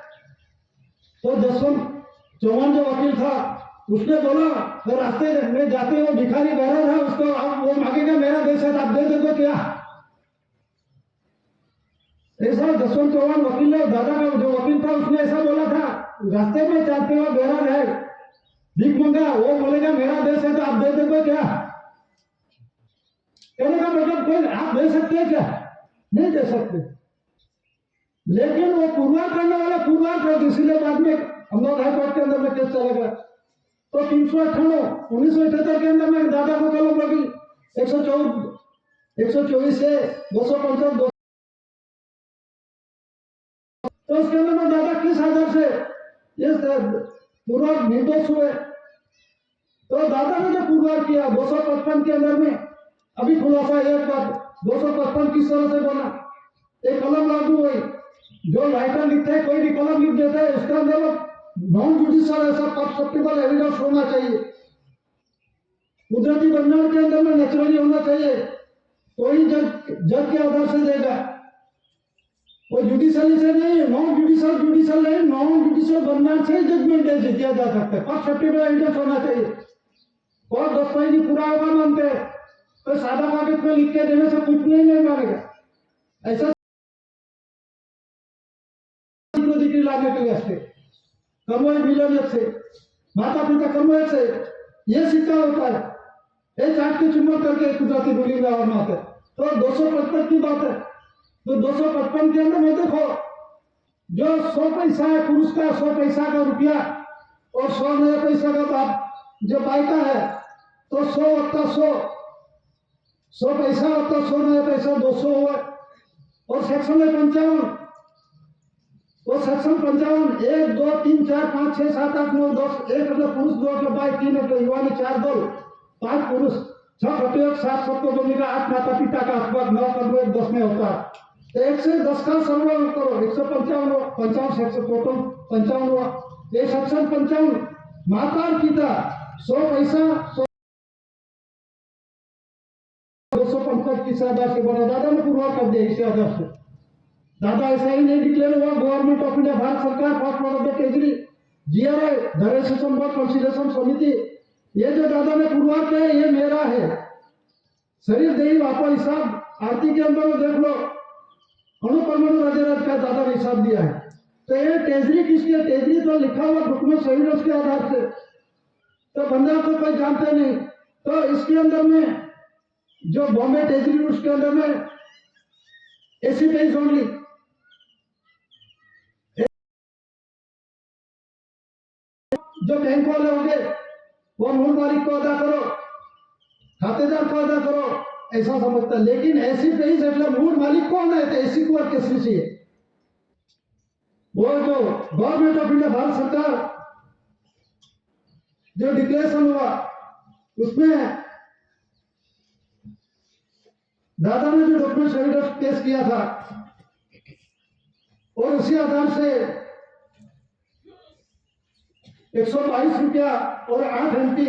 तो जसवंत चौहान जो वकील था उसने बोला, तो रास्ते में जाते हुए भिखारी बहरा था, उसको आप वो मांगेगा मेरा देश है तो आप दे दो क्या? ऐसा जसवंत चौहान वकील ने, दादा का जो वकील था उसने ऐसा बोला था, रास्ते में जाते हुए बहरा है भीख मांगा, वो बोलेगा मेरा देश है तो आप दे दो क्या? कहने का मतलब कोई आप दे सकते हैं क्या? नहीं दे सकते। लेकिन वो पुरवार करने वाला पुरवार कर, इसीलिए बाद में अहमदाबाद हाईकोर्ट के अंदर में केस चला गया। तो 398 1978 के अंदर में दादा को कलम लगी 124 से 255 तो उसके अंदर में दादा किस आधार से ये पूरा निर्दोष हुए? तो दादा ने जो पुरवार किया 255 के अंदर में, अभी खुलासा एक बात 255 किस तरह से बना, एक कलम लागू हुई, जो राइटर लिखते हैं कोई भी कलम लिख देता है, उसके अंदर नॉन जुडिशियल ऐसा परसेप्टेबल एविडेंस होना चाहिए, कुदरती बंधन के अंदर में नेचुरली होना चाहिए, कोई जज के आधार से देगा, वो जुडिशियली से नहीं, जुडिशियल नहीं, नॉन जुडिशियल बंधन से जजमेंट दिया जा सकता है, परसेप्टेबल एविडेंस होना चाहिए। और दस्तावेजी पूरा होगा मानते हैं, तो सादा कागज में लिख के देने से कुछ नहीं मानेगा, ऐसा डिग्री लाने के लिए कमोए मिलन से माता पिता कमोए से ये सिक्का होता है, ये चाट के चुम्बक करके कुदरती रूलिंग का और है। तो 255 की बात है, तो 255 के अंदर में देखो जो 100 पैसा है पुरुष का, 100 पैसा का रुपया और 100 नया पैसा का बाप जो बायका है, तो 100 वत्ता 100 पैसा वत्ता 100 नया पैसा 200 हुआ। और सेक्शन है 55, वो सेक्शन 55 1 2 3 4 5 6 7 8 9 10 एक मतलब पुरुष 2 मतलब बाई 3 मतलब युवा में 4 दल 5 पुरुष 6 घटिक 7 सबको बनेगा 8 माता पिता का अखबार 9 करोड़ 10 में होता है, तो 1 से 10 का सर्वल करो 155 55 सेक्शन टोटल 55 हुआ। ये सेक्शन 55 माता और पिता 100 पैसा 255 किस आधार से बना, दादा ने पुरवार कर दिया इसी आधार से। दादा ऐसा ही नहीं डिक्लेयर हुआ, गवर्नमेंट ऑफ इंडिया भारत सरकार फर्स्ट ऑफ द केजरी जीआरआई धरेशन बोर्ड कंसिडरेशन समिति, ये जो दादा ने पुरवार किया है ये मेरा है, शरीर देही वापा हिसाब आरती के अंदर में देख लो, अणु परमाणु राज्य का दादा ने हिसाब दिया है। तो ये टेजरी किसकी है? टेजरी तो लिखा हुआ डॉक्यूमेंट एविडेंस के आधार से, तो बंदा को कोई जानते नहीं। तो इसके अंदर में जो बॉम्बे टेजरी उसके अंदर में एसी पेज ओनली, जो बैंक वाले होंगे वो मूल मालिक को अदा करो, खातेदार को अदा करो, ऐसा समझता है। लेकिन ऐसी पेज એટલે मूल मालिक कौन है? तो ऐसी को कैसे चाहिए? वो जो गवर्नमेंट ऑफ इंडिया भारत सरकार जो डिक्लेरेशन हुआ उसमें दादा ने जो डॉक्यूमेंट एविडेंस पेश किया था और उसी आधार से 122 रुपया और 8 एमपी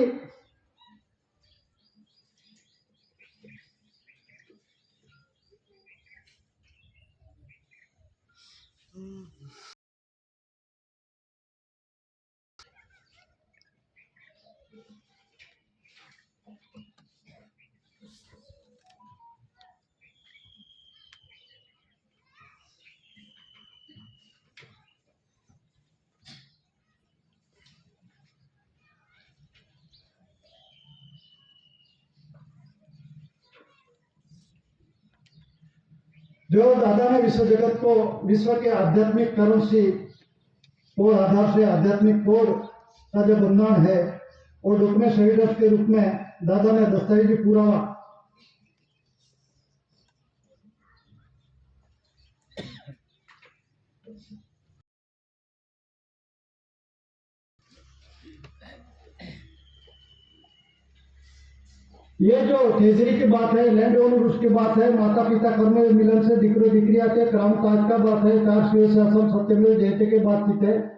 जो दादा ने विश्व जगत को विश्व के आध्यात्मिक करेंसी और आधार से आध्यात्मिक कोड का जो बंधन है और डॉक्यूमेंट एविडेंस के रूप में दादा ने दस्तावेजी पुरावा ये जो ट्रेजरी की बात है, लैंड ओनर उसकी बात है, माता पिता कर्म मिलन से दिक्रो दिक्री आते, क्रम काज का बात है, कार शिवशासन सत्यमेव जयते की बातचीत है।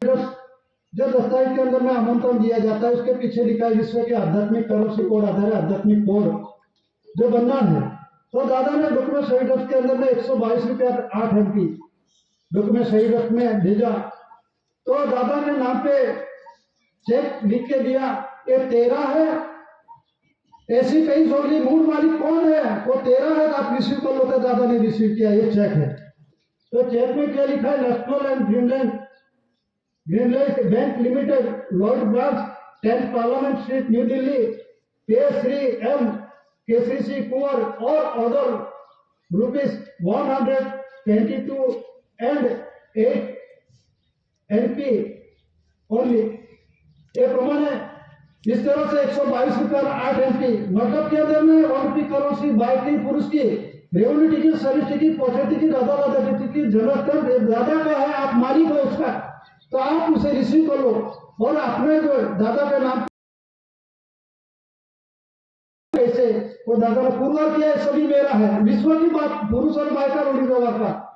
जो दस्तावेज के अंदर में आमंत्रण दिया जाता है उसके पीछे लिखा है विश्व के आध्यात्मिक कर्म से कोड आधार आध्यात्मिक कोड जो बंधन है। तो दादा ने डॉक्यूमेंट सही के अंदर में 122 रुपया 8 MP डॉक्यूमेंट सही में भेजा। तो दादा ने नाम पे चेक लिख के दिया, ये तेरा है, ऐसी कई जोड़ी मूल मालिक कौन है, वो तेरा है, आप रिसीव कर लो। तो दादा ने रिसीव किया, ये चेक है। तो चेक में क्या लिखा है, national and Greenland bank limited, Lord branch, 10 parliament street, new Delhi, पे श्री एम केसरी सिंह कुंवर और अदर ₹122 and 8 NP ओनली। ये प्रमाण है। इस तरह से 122 रुपया 8 MP मतलब के अंदर में 1 रुपये करेंसी बाइक की पुरुष की revenue ticket service ticket pocket ticket दादा टिकट जरूरत दादा का है, आप मालिक हो उसका, तो आप उसे रिसीव कर लो और अपने जो दादा के नाम कैसे वो दादा ने पूरा किया है, सभी मेरा है। विश्व की बात पुरुष और मायका रोड़ी व्यवहार का